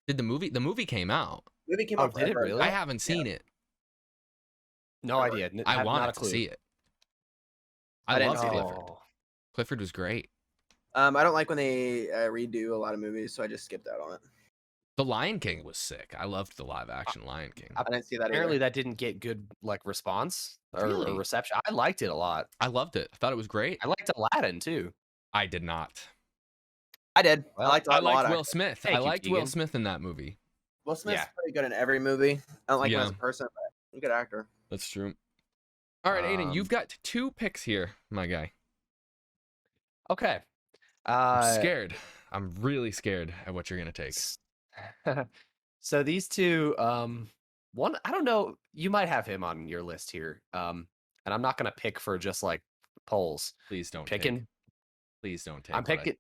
Did the movie came out? movie came Oh, out did it forever. really? I haven't seen it. No idea. I Not a wanted to clue. see it. I I didn't love see it. Clifford. Oh. Clifford was great. I don't like when they redo a lot of movies, so I just skipped out on it. The Lion King was sick. I loved the live action Lion King. I didn't see that Apparently either. that didn't get good response or Really? reception. I liked it a lot. I loved it. I thought it was great. I liked Aladdin too. I did not. I did. Well, I liked I Aladdin a lot, liked Will actually. Smith. Thank I you, liked Will Keegan. Smith in that movie. Will Smith's Yeah. pretty good in every movie. I don't like him as a Yeah. person, but he's a good actor. That's true. All right, Aiden, you've got 2 picks here, my guy. Okay. I'm scared. I'm really scared at what you're gonna take. So these two, one, I don't know, you might have him on your list here. and I'm not gonna pick for just like polls. Please don't Picking. take. Please don't take. I'm what I- picking.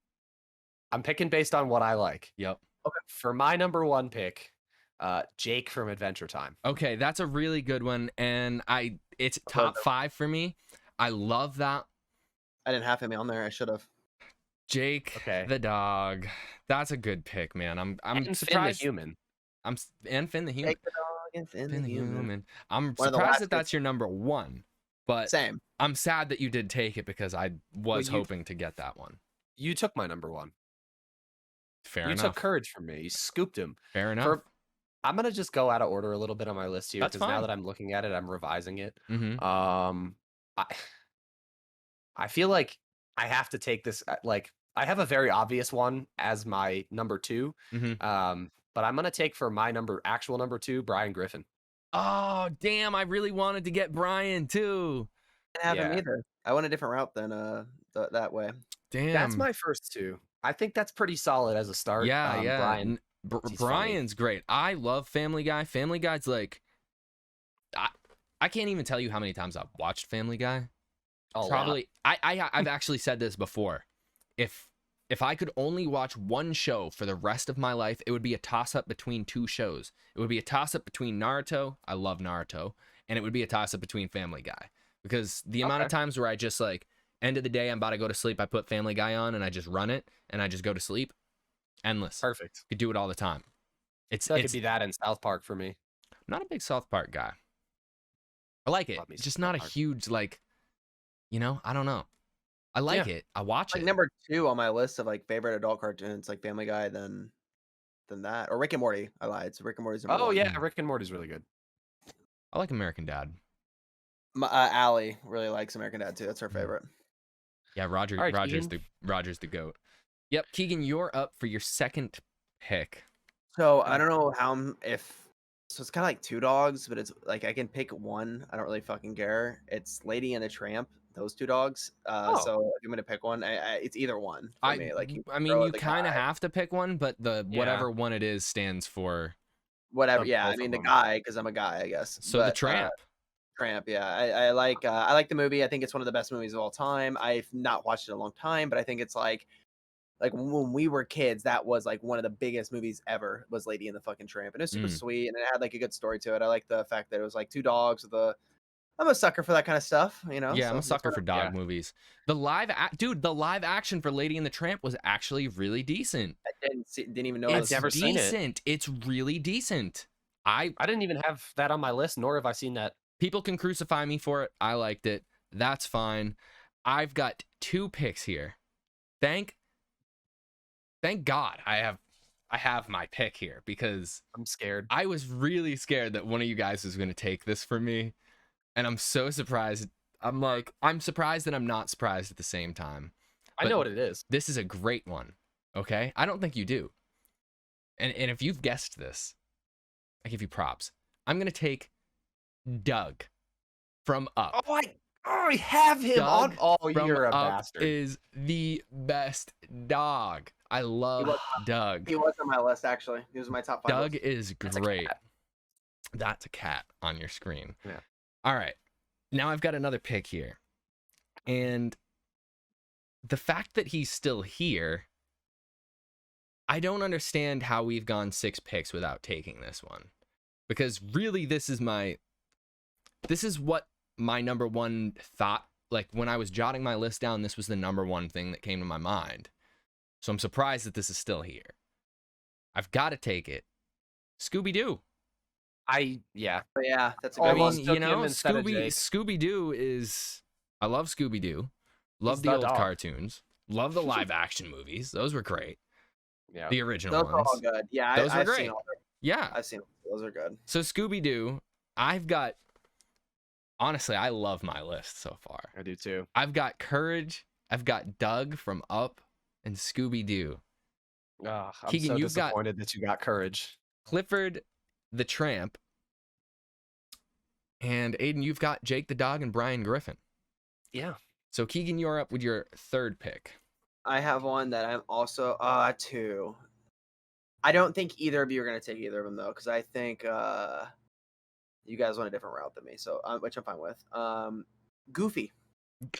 I'm picking based on what I like. Yep. For my number one pick, Jake from Adventure Time. Okay, that's a really good one, and it's top 5 for me. I love that. I didn't have him on there. I should have. Jake the dog. That's a good pick, man. I'm And surprised. Finn the human. And Finn the human. Jake the dog and Finn the human. I'm One of the surprised last that that's your number one, but Same. I'm sad that you did take it because I was Well, hoping to get that one. You took my number one. Fair You enough. took courage from me. You scooped him. Fair enough. I'm gonna just go out of order a little bit on my list here That's because now fine. that I'm looking at it, I'm revising it. Mhm. I feel like I have to take this. Like I have a very obvious one as my number 2. Mhm. But I'm gonna take for my actual number 2, Brian Griffin. Oh, damn, I really wanted to get Brian too. I didn't have him Yeah. either. I went a different route than that way. Damn. That's my first 2. I think that's pretty solid as a start. Yeah, yeah. Brian. he's funny. Brian's great. I love Family Guy. Family Guy's like I can't even tell you how many times I've watched Family Guy. Probably I've actually said this before. If I could only watch one show for the rest of my life, it would be a toss-up between 2 shows. It would be a toss-up between Naruto, I love Naruto, and it would be a toss-up between Family Guy. Because the amount of times where I just like, end of the day, I'm about to go to sleep, I put Family Guy on and I just run it and I just go to sleep. Endless. Perfect. Could do it all the time. It could be that in South Park for me. I'm not a big South Park guy. I like it. Love me It's some just South not a Park. huge like, I don't know. I like it. I watch Like it. number 2 on my list of like favorite adult cartoons, like Family Guy, than that, or Rick and Morty. I lied. So Rick and Morty's number Oh 1. yeah, Rick and Morty's really good. I like American Dad. Allie really likes American Dad too. That's her Mhm. favorite. Yeah, Roger's the goat. Yep, Keegan, you're up for your second pick. So I don't know so it's kind of like 2 dogs, but it's like I can pick one. I don't really fucking care. It's Lady and the Tramp. Those 2 dogs. So if you're gonna pick one, it's either one for me. Like I mean, you kind of have to pick one, but whatever one it is stands for. whatever. Yeah, both I of mean the them. guy because I'm a guy, I guess. So the But, Tramp. Tramp, yeah, I like the movie. I think it's one of the best movies of all time. I've not watched it in a long time, but I think it's like when we were kids, that was like one of the biggest movies ever. Was Lady and the fucking Tramp, and it was super sweet, and it had like a good story to it. I like the fact that it was like 2 dogs with a. I'm a sucker for that kind of stuff, Yeah, so I'm a that's sucker what for dog movies. The live action for Lady and the Tramp was actually really decent. I didn't even know. I've It's never seen it. decent. It's really decent. I didn't even have that on my list, nor have I seen that. People can crucify me for it. I liked it. That's fine. I've got 2 picks here. Thank God I have my pick here because I'm scared. I was really scared that one of you guys was going to take this from me. And I'm so surprised. I'm surprised and I'm not surprised at the same time. I know what it is. This is a great one. Okay? I don't think you do. And if you've guessed this, I give you props. I'm going to take Doug from Up. Oh, I have him Doug on. Oh, from you're a Up bastard. is the best dog. I love Doug. He was on my list actually. He was in my top 5. Doug is That's a great. cat. That's a cat on your screen. Yeah. All right. Now I've got another pick here. And the fact that he's still here, I don't understand how we've gone 6 picks without taking this one. Because really this is what my number one thought. Like when I was jotting my list down, this was the number one thing that came to my mind. So I'm surprised that this is still here. I've got to take it. Scooby Doo. Yeah. But yeah, that's a I good one. Almost took him instead of Jake. Scooby Doo is. I love Scooby Doo. Love He's the the old dog. cartoons. Love the live action movies. Those were great. Yeah. The original Those are ones. all good. Yeah, Those were I've great. seen all of them. Yeah. I've seen them. Those are good. So Scooby Doo, I've got. Honestly, I love my list so far. I do too. I've got Courage. I've got Doug from Up, and Scooby Doo. I'm Keegan, so you've got- disappointed that you got courage. Clifford, the Tramp, and Aiden, you've got Jake the Dog and Brian Griffin. Yeah. So Keegan, you're up with your third pick. I have one that I'm also 2. I don't think either of you are gonna take either of them though, because I think you guys went a different route than me. So which I'm fine with. Goofy.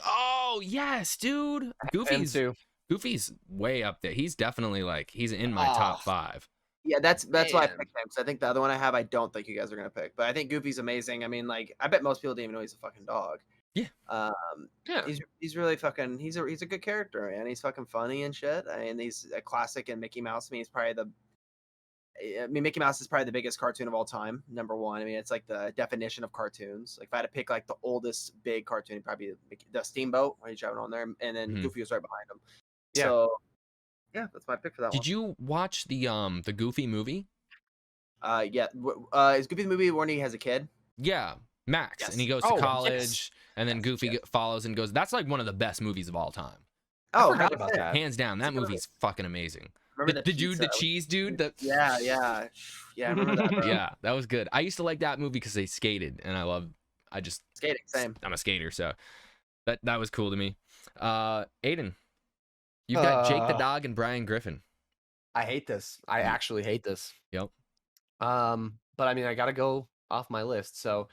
Oh yes, dude. Him too. Goofy's way up there. He's definitely like he's in my top 5. Yeah, that's why I Man. picked him. So I think the other one I have, I don't think you guys are gonna pick, but I think Goofy's amazing. I mean, like, I bet most people didn't even know he's a fucking dog. Yeah. Yeah. He's really fucking. He's a good character, man. He's fucking funny and shit. And he's a classic. And Mickey Mouse, I mean, he's probably Mickey Mouse is probably the biggest cartoon of all time. Number one. I mean, it's like the definition of cartoons. Like, if I had to pick like the oldest big cartoon, it'd probably be the Steamboat when he's driving on there, and then Goofy was right behind him. Yeah. So, yeah, that's my pick for that one. Did you watch the Goofy movie? Yeah. Is Goofy the movie when he has a kid? Yeah, Max, Yes. and he goes to Oh, college, yes. and then Goofy follows and goes. That's like one of the best movies of all time, I Oh, forgot 100%. about that. hands down. That It's a good movie's fucking amazing. Remember The dude, the pizza? cheese dude. The Yeah. I remember that. Bro. yeah, that was good. I used to like that movie because they skated, and Skating, same. I'm a skater, so that was cool to me. Aiden, you've got Jake the dog and Brian Griffin. I hate this. I actually hate this. Yep. But I mean, I gotta go off my list. So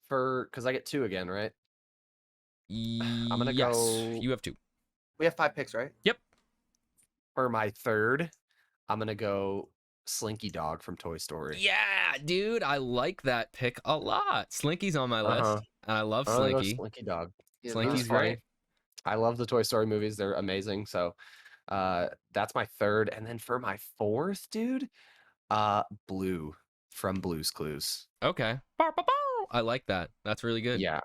because I get 2 again, right? I'm gonna go- You have 2. We have 5 picks, right? Yep. For my third, I'm gonna go Slinky Dog from Toy Story. Yeah, dude, I like that pick a lot. Slinky's on my Uh-huh. list, and I love I'm gonna go Slinky. Slinky Dog. Yeah, Slinky's He's great. funny. I love the Toy Story movies. They're amazing. So that's my third. And then for my fourth, dude, Blue from Blue's Clues. Okay. Bow, bow, bow. I like that. That's really good. Yeah.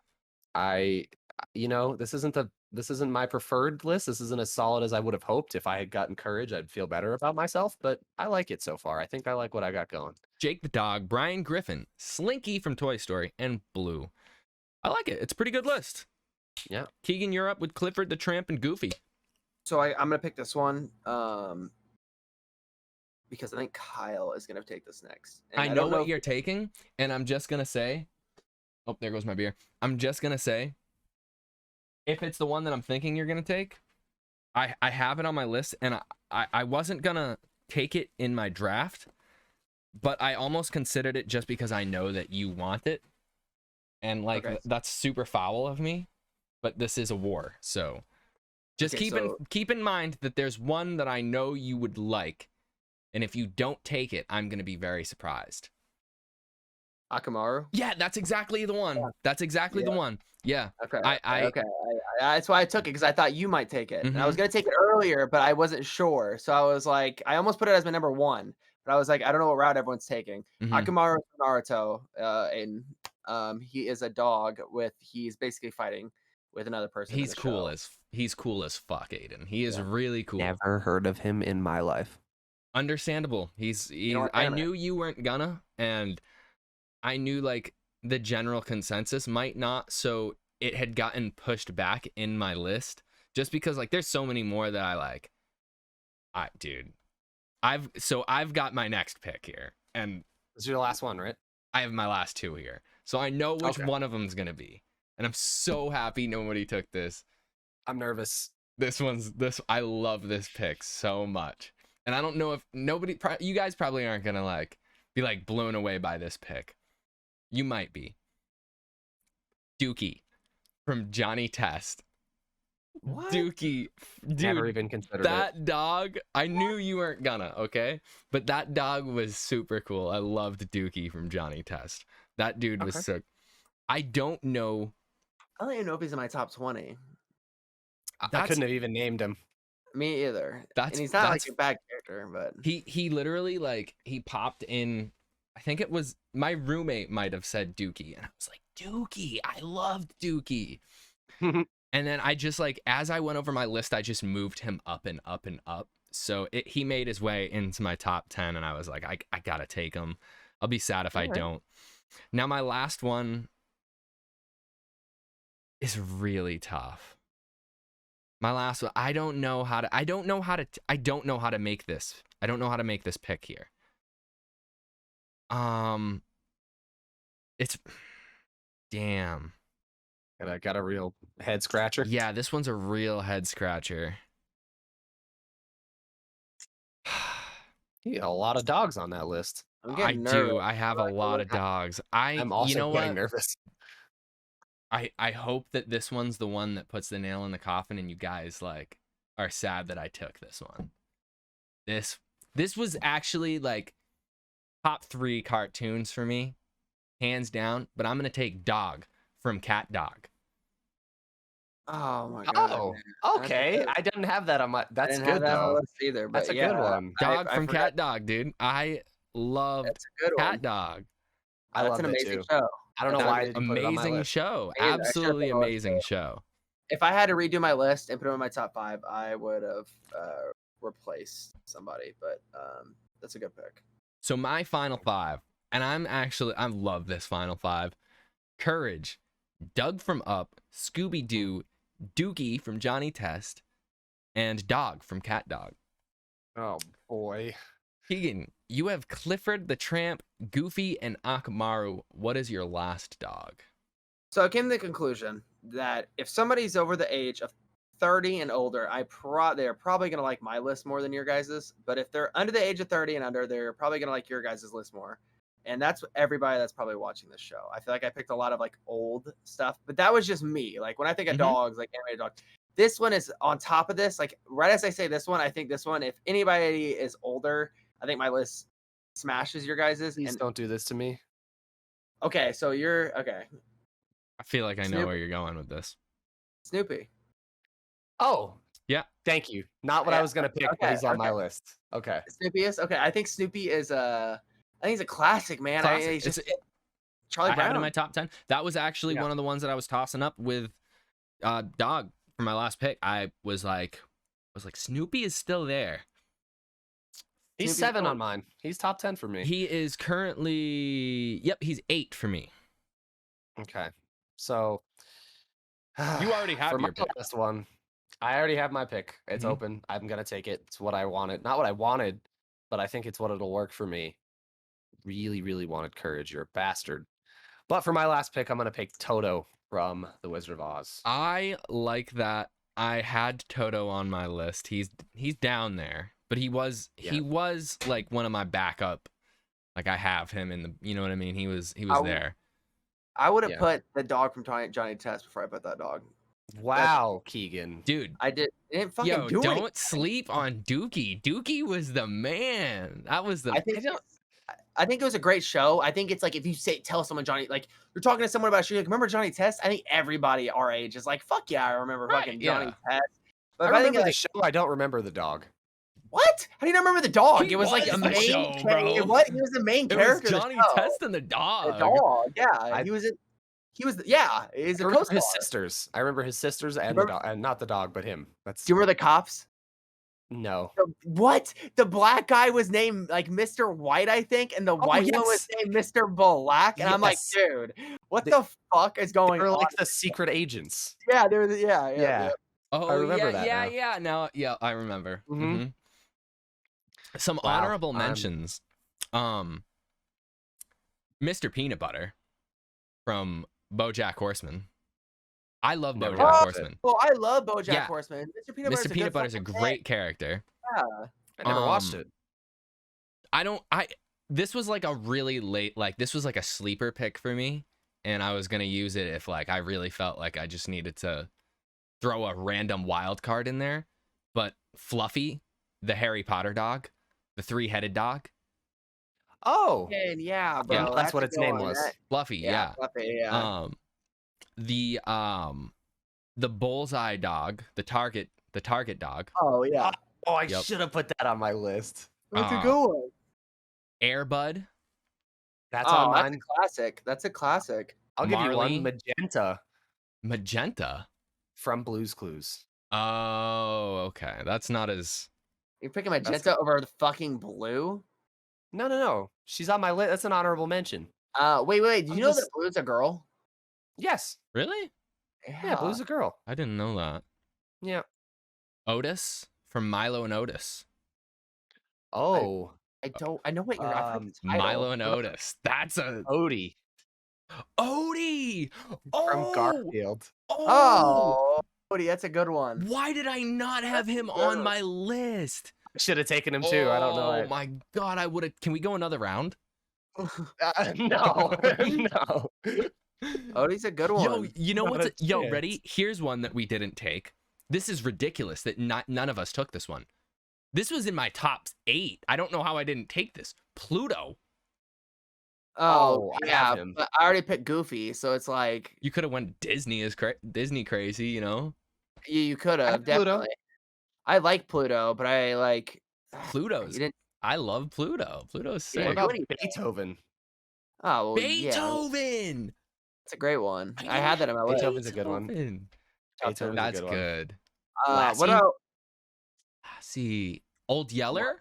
This isn't my preferred list. This isn't as solid as I would have hoped. If I had gotten courage, I'd feel better about myself, but I like it so far. I think I like what I got going. Jake the dog, Brian Griffin, Slinky from Toy Story, and Blue. I like it. It's a pretty good list. Yeah. Keegan, you're up with Clifford the Tramp and Goofy. So I'm gonna pick this one because I think Kyle is gonna take this next. And I know don't what you're taking, and I'm just gonna say, oh, there goes my beer. I'm just gonna say, if it's the one that I'm thinking you're gonna take, I have it on my list, and I wasn't gonna take it in my draft, but I almost considered it just because I know that you want it, and like Okay. that's super foul of me, but this is a war, so just keep in mind that there's one that I know you would like, and if you don't take it, I'm gonna be very surprised. Akamaru. Yeah, that's exactly the one. That's exactly the one. Yeah. Okay. I okay. That's why I took it because I thought you might take it. And I Mhm. was gonna take it earlier, but I wasn't sure. So I was like, I almost put it as my number 1, but I was like, I don't know what route everyone's taking. Mhm. Akamaru from Naruto, and he is a dog he's basically fighting with another person. in he's the cool show. he's cool as fuck, Aiden. He is Yeah. really cool. Never heard of him in my life. Understandable. know what, I damn it. knew you weren't gonna, and I knew like the general consensus might not, so it had gotten pushed back in my list just because like there's so many more that I like. Dude. I've got my next pick here, and This is your last one, right? I have my last 2 here. So I know which Okay. one of them's gonna be. And I'm so happy nobody took this. I'm nervous. I love this pick so much. And I don't know if you guys probably aren't gonna like be like blown away by this pick. You might be. Dookie from Johnny Test. What? Dookie, Never dude, even considered it. that dog, I knew you weren't gonna, okay? But that dog was super cool. I loved Dookie from Johnny Test. That dude was Okay. so. I don't know. I don't even know if he's in my top 20. I couldn't have even named him. Me either. That's- and he's not like that's- a bad character, but He literally like he popped in. I think it was my roommate might have said Dookie, and I was like, Dookie, I loved Dookie. And then I just like as I went over my list, I just moved him up and up and up. So he made his way into my top 10, and I was like, I gotta take him. I'll be sad if I Alright. don't. Now my last one is really tough. My last one, I don't know how to make this. I don't know how to make this pick here. It's damn. Got a real head scratcher. Yeah, this one's a real head scratcher. You got a lot of dogs on that list. I'm I getting do. nervous. I have a Like, lot look of dogs. I'm also you know getting what? nervous. I hope that this one's the one that puts the nail in the coffin, and you guys like are sad that I took this one. This was actually like top 3 cartoons for me, hands down. But I'm gonna take Dog from Cat Dog. Oh my god. Oh, man. okay. I didn't have that on my. I That's didn't have good that on though. the list either. But That's a yeah, good one. Dog I from forgot. Cat Dog, dude. I loved That's a good Cat one. Dog. I That's love an it amazing too. show. I don't know why I didn't put it on my Amazing list. show. I should've Absolutely put it on my amazing list. show. If I had to redo my list and put it in my top 5, I would have replaced somebody. But that's a good pick. So my final 5, and I love this final 5. Courage, Doug from Up, Scooby Doo, Dookie from Johnny Test, and Dog from Cat Dog. Oh boy. Keegan, you have Clifford the Tramp, Goofy, and Akamaru. What is your last dog? So I came to the conclusion that if somebody's over the age of 30 and older, they're probably going to like my list more than your guys's. But if they're under the age of 30 and under, they're probably going to like your guys's list more. And that's everybody that's probably watching this show. I feel like I picked a lot of like old stuff, but that was just me. Like when I think of dogs, like animated dogs, this one is on top of this. Like right as I say this one, I think this one, if anybody is older, I think my list smashes your guys's. Please don't do this to me. Okay, so you're okay. I feel like I know Snoopy. where you're going with this. Snoopy. Oh. Yeah. Thank you. Not what I was gonna pick, but Okay, he's on my okay. list. Okay. Snoopy is okay. I think Snoopy is I think he's a classic, man. Classic. He's just It's- Charlie I Brown. have it in my top 10. That was actually Yeah. one of the ones that I was tossing up with Dog for my last pick. I was like Snoopy is still there. He's Snoopy's 7 cool. on mine. He's top 10 for me. He is currently he's 8 for me. Okay. So You already have for your my pick. last one. I already have my pick. It's Mhm. open. I'm gonna take it. It's what I wanted. Not what I wanted, but I think it's what it'll work for me. Really, really wanted Courage. You're a bastard. But for my last pick, I'm gonna pick Toto from The Wizard of Oz. I like that. I had Toto on my list. He's down there, but he was like one of my backup. Like I have him in the, you know what I mean? He was there. I would have Yeah. put the dog from Johnny Test before I put that dog. Wow, Keegan. Dude, I didn't fucking yo, do don't anything. sleep on Dookie. Dookie was the man. That was the I think it was a great show. I think it's like if you tell someone Johnny, like you're talking to someone about a show, like, remember Johnny Test? I think everybody our age is like, fuck yeah, I remember Right, fucking yeah. Johnny Test. But I if I think remember the like, show. I don't remember the dog. what? How do you not remember the dog? He It was like was a the main show, character. bro. He was the main it was character. Johnny of the show. Test and the dog. The dog. Yeah, I- he was a I co-star. remember his sisters. I remember his sisters and the dog, and not the dog, but him. That's Do you remember the cops? no. What? The black guy was named like Mr. White, I think, and the white one was yes. named Mr. Black. And I'm like, Yes. dude, what They- the fuck is They going were on? like the secret agents. Yeah, they were. Yeah. Yeah. Oh, I remember yeah, that yeah, now. yeah. Now, yeah, I remember. Mhm. Mhm. Some Wow, honorable I'm- mentions. Mr. Peanut Butter from BoJack Horseman. I love Never BoJack watched Horseman. Well, I love BoJack Yeah. Horseman. Mr. Peanut Butter's Mr. Peanut Butter is a great character. Yeah. I never watched Um, it. This was like a really late, like this was like a sleeper pick for me, and I was gonna use it if like I really felt like I just needed to throw a random wild card in there. But Fluffy, the Harry Potter dog, the 3-headed dog, Oh, And yeah, bro. Yeah, that's what a its good name one. was. That- Fluffy, yeah. Fluffy, yeah. The bullseye dog, the target dog, Oh yeah. Oh, I Yep. should have put that on my list. That's uh, a good one. Airbud, That's on Oh, that's mine. a classic. That's a classic. I'll give you Marley. one. Magenta Magenta. from Blue's Clues. Oh, okay. That's not as You're picking Magenta over the fucking blue? No. She's on my list. That's an honorable mention. Wait. Do I'm you know just- that Blue's a girl? Yes. really. Yeah, Blue's a girl. I didn't know that. Yeah. Otis from Milo and Otis. Oh, I know what you're. I've heard the title. Milo and Otis. That's a Odie Odie. Oh, from Garfield. Oh, Cody, that's a good one. Why did I not have him good. on my list? Should have taken him too. I don't know. Oh my god, I would have. Can we go another round? No, no. Odie's a good Yo, one. you know Not what's a yo, chance. ready? Here's one that we didn't take. This is ridiculous that none of us took this one. This was in my top 8. I don't know how I didn't take this. Pluto. Oh, I yeah, have him. but I already picked Goofy, so it's like You could have went Disney Disney crazy, you know? you could I have have Pluto. definitely. I like Pluto, but I like Pluto's. you didn't I love Pluto. Pluto's Yeah, What sick. go about any- Beethoven? Oh, well, yeah, Beethoven. it's a great one. I I had that in my list. Beethoven's a good one. Beethoven. Beethoven's a That's good one. good. What Lassie? about See, Old Yeller.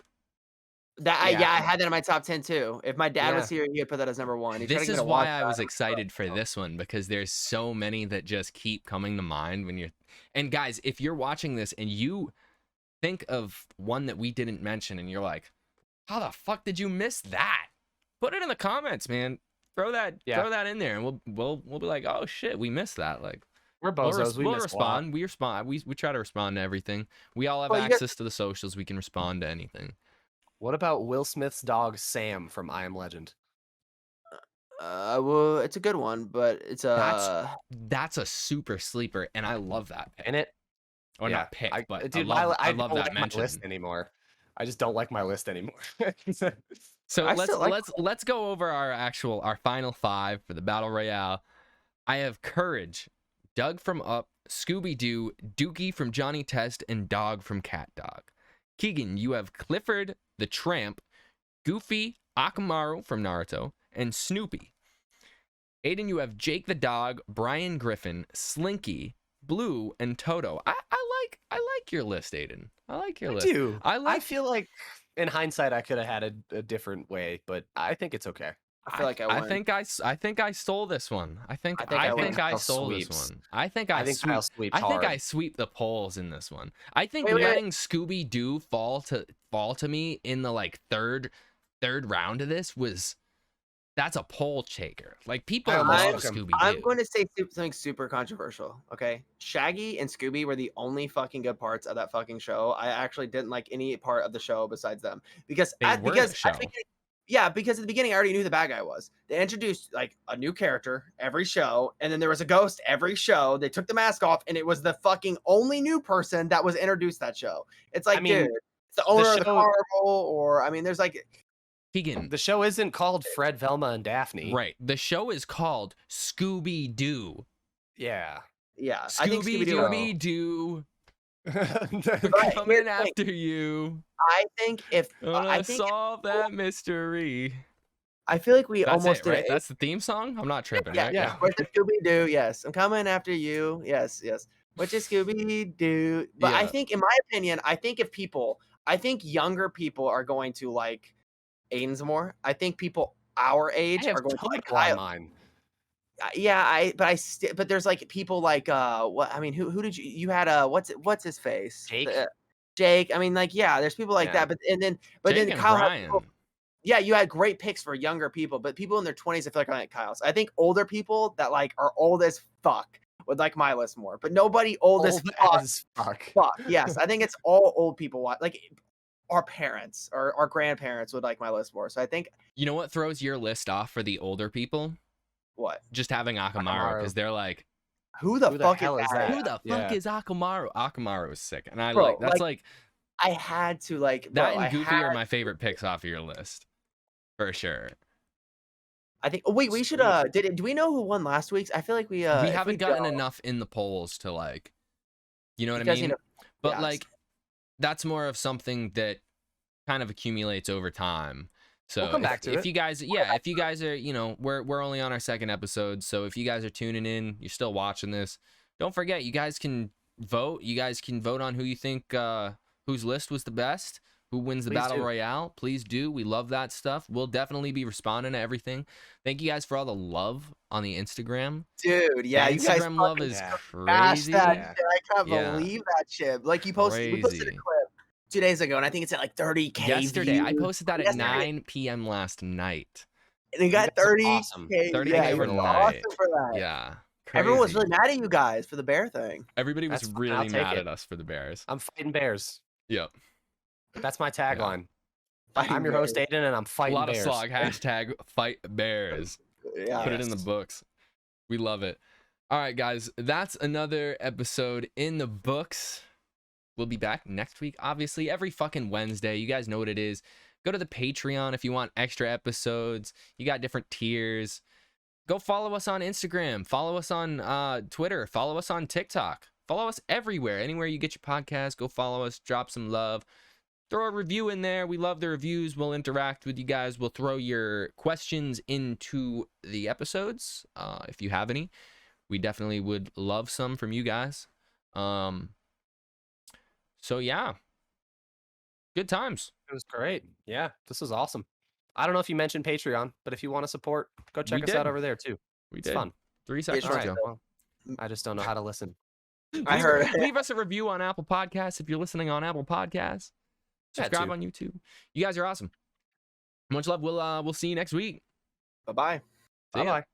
that? Yeah. I had that in my top 10 too. If my dad was Yeah. here, he would put that as number 1. He tried to This get is me to why watch I that. was excited for this one, because there's so many that just keep coming to mind when you're. And guys, if you're watching this and you think of one that we didn't mention, and you're like, "How the fuck did you miss that?" Put it in the comments, man. Throw that in there, and we'll be like, "Oh shit, we missed that." Like, We're bozos. we'll missed a lot. respond. We respond. We try to respond to everything. We all have Well, you guys- access to the socials. We can respond to anything. What about Will Smith's dog Sam from I Am Legend? Well, it's a good one, but it's That's a super sleeper, and I love that pick. In it? Or Yeah. not pick, but dude, I love don't that like my mention. list anymore. I just don't like my list anymore. So I still like let's go over our final 5 for the Battle Royale. I have Courage, Doug from Up, Scooby Doo, Dookie from Johnny Test, and Dog from Cat Dog. Keegan, you have Clifford the Tramp, Goofy, Akamaru from Naruto, and Snoopy. Aiden, you have Jake the Dog, Brian Griffin, Slinky, Blue, and Toto. I like your list, Aiden. I like your list. do. I feel like in hindsight I could have had a different way, but I think it's okay. I feel like I won. I think I stole this one. I think I Kyle stole this sweeps. one. I think I think sweep. Kyle sweeps I think hard. I sweep the polls in this one. I think Wait. letting Scooby Doo fall to me in the like third round of this that's a poll taker. Like people I love love him. Scooby Doo. I'm going to say something super controversial. Okay, Shaggy and Scooby were the only fucking good parts of that fucking show. I actually didn't like any part of the show besides them because They were the show. because at the beginning I already knew who the bad guy was. They introduced like a new character every show, and then there was a ghost every show. They took the mask off, and it was the fucking only new person that was introduced that show. It's like, I mean, dude, it's the owner of the show- carnival, or I mean, there's like. Keegan, The show isn't called Fred, Velma, and Daphne. right? The show is called Scooby Doo. Yeah. Yeah, I think Scooby Scooby-Doo. Doo But coming here's the thing. after you. I think if Gonna I think solve that mystery. I feel like we That's almost it, right? did it. That's the theme song. I'm not tripping, Yeah, right? yeah. Where's the Scooby Doo? Yes, I'm coming after you. Yes. Which is Scooby Doo? But I Yeah. think, in my opinion, I think younger people are going to like Aiden's more. I think people our age I have are going to like Toto on Kyle. mine. Yeah, but there's like people like what I mean, who did you had what's his face? Jake? Jake. I mean, like, yeah, there's people like Yeah. that, but then Jake and Kyle had Brian. people. Yeah, you had great picks for younger people, but people in their 20s, I feel like Kyle's. I think older people that like are old as fuck would like my list more, but nobody old as fuck. Fuck. Yes, I think it's all old people. Like our parents or our grandparents would like my list more. So I think You know what throws your list off for the older people? what? Just having Akamaru, because they're like, Who the Who the fuck hell is is that? that? who the fuck Yeah. is Akamaru? Akamaru is sick, and I Bro, like that's like I had to like that bro, and I Goofy had- are my favorite picks off of your list, for sure. I think. Oh, wait, we should. Do we know who won last week's? I feel like we. We if haven't gotten don't- enough in the polls to like, you know what I because, mean? But yeah, like, that's more of something that kind of accumulates over time. So We'll come back to if it. you guys, if you guys are, we're only on our second episode, so if you guys are tuning in, you're still watching this, don't forget, you guys can vote. You guys can vote on who you think whose list was the best, who wins the Please Battle do. Royale. Please do. We love that stuff. We'll definitely be responding to everything. Thank you guys for all the love on the Instagram. dude. Yeah, The you guys Instagram love fucking is smashed crazy. that Yeah. shit. I can't Yeah. believe that shit. Like we posted a Crazy. clip 2 days ago, and I think it's at like 30K. Yesterday, I views. posted that at Yesterday. 9 p.m. last night. And it got That's 30K. awesome. 30K yeah, for you're night. awesome for that. Yeah. Everyone was crazy. really mad at you guys for the bear thing. Everybody was That's fine, I'll really take mad it. at us for the Bears. I'm fighting bears. Yep. That's my tagline. Fighting I'm your host, bears. Aiden, and I'm fighting bears. LottaSlog hashtag fight bears. Yeah. Put it in the books. We love it. All right, guys, that's another episode in the books. We'll be back next week, obviously, every fucking Wednesday. You guys know what it is. Go to the Patreon if you want extra episodes. You got different tiers. Go follow us on Instagram. Follow us on Twitter. Follow us on TikTok. Follow us everywhere. Anywhere you get your podcast, go follow us. Drop some love. Throw a review in there. We love the reviews. We'll interact with you guys. We'll throw your questions into the episodes if you have any. We definitely would love some from you guys. So yeah, good times. It was great. Yeah, this was awesome. I don't know if you mentioned Patreon, but if you want to support, go check us out over there too. It's fun. 3 seconds Patreon. ago. Well, I just don't know how to listen. I heard it. Leave us a review on Apple Podcasts if you're listening on Apple Podcasts. Subscribe on YouTube. You guys are awesome. Much love. We'll see you next week. Bye-bye. See ya. Bye-bye.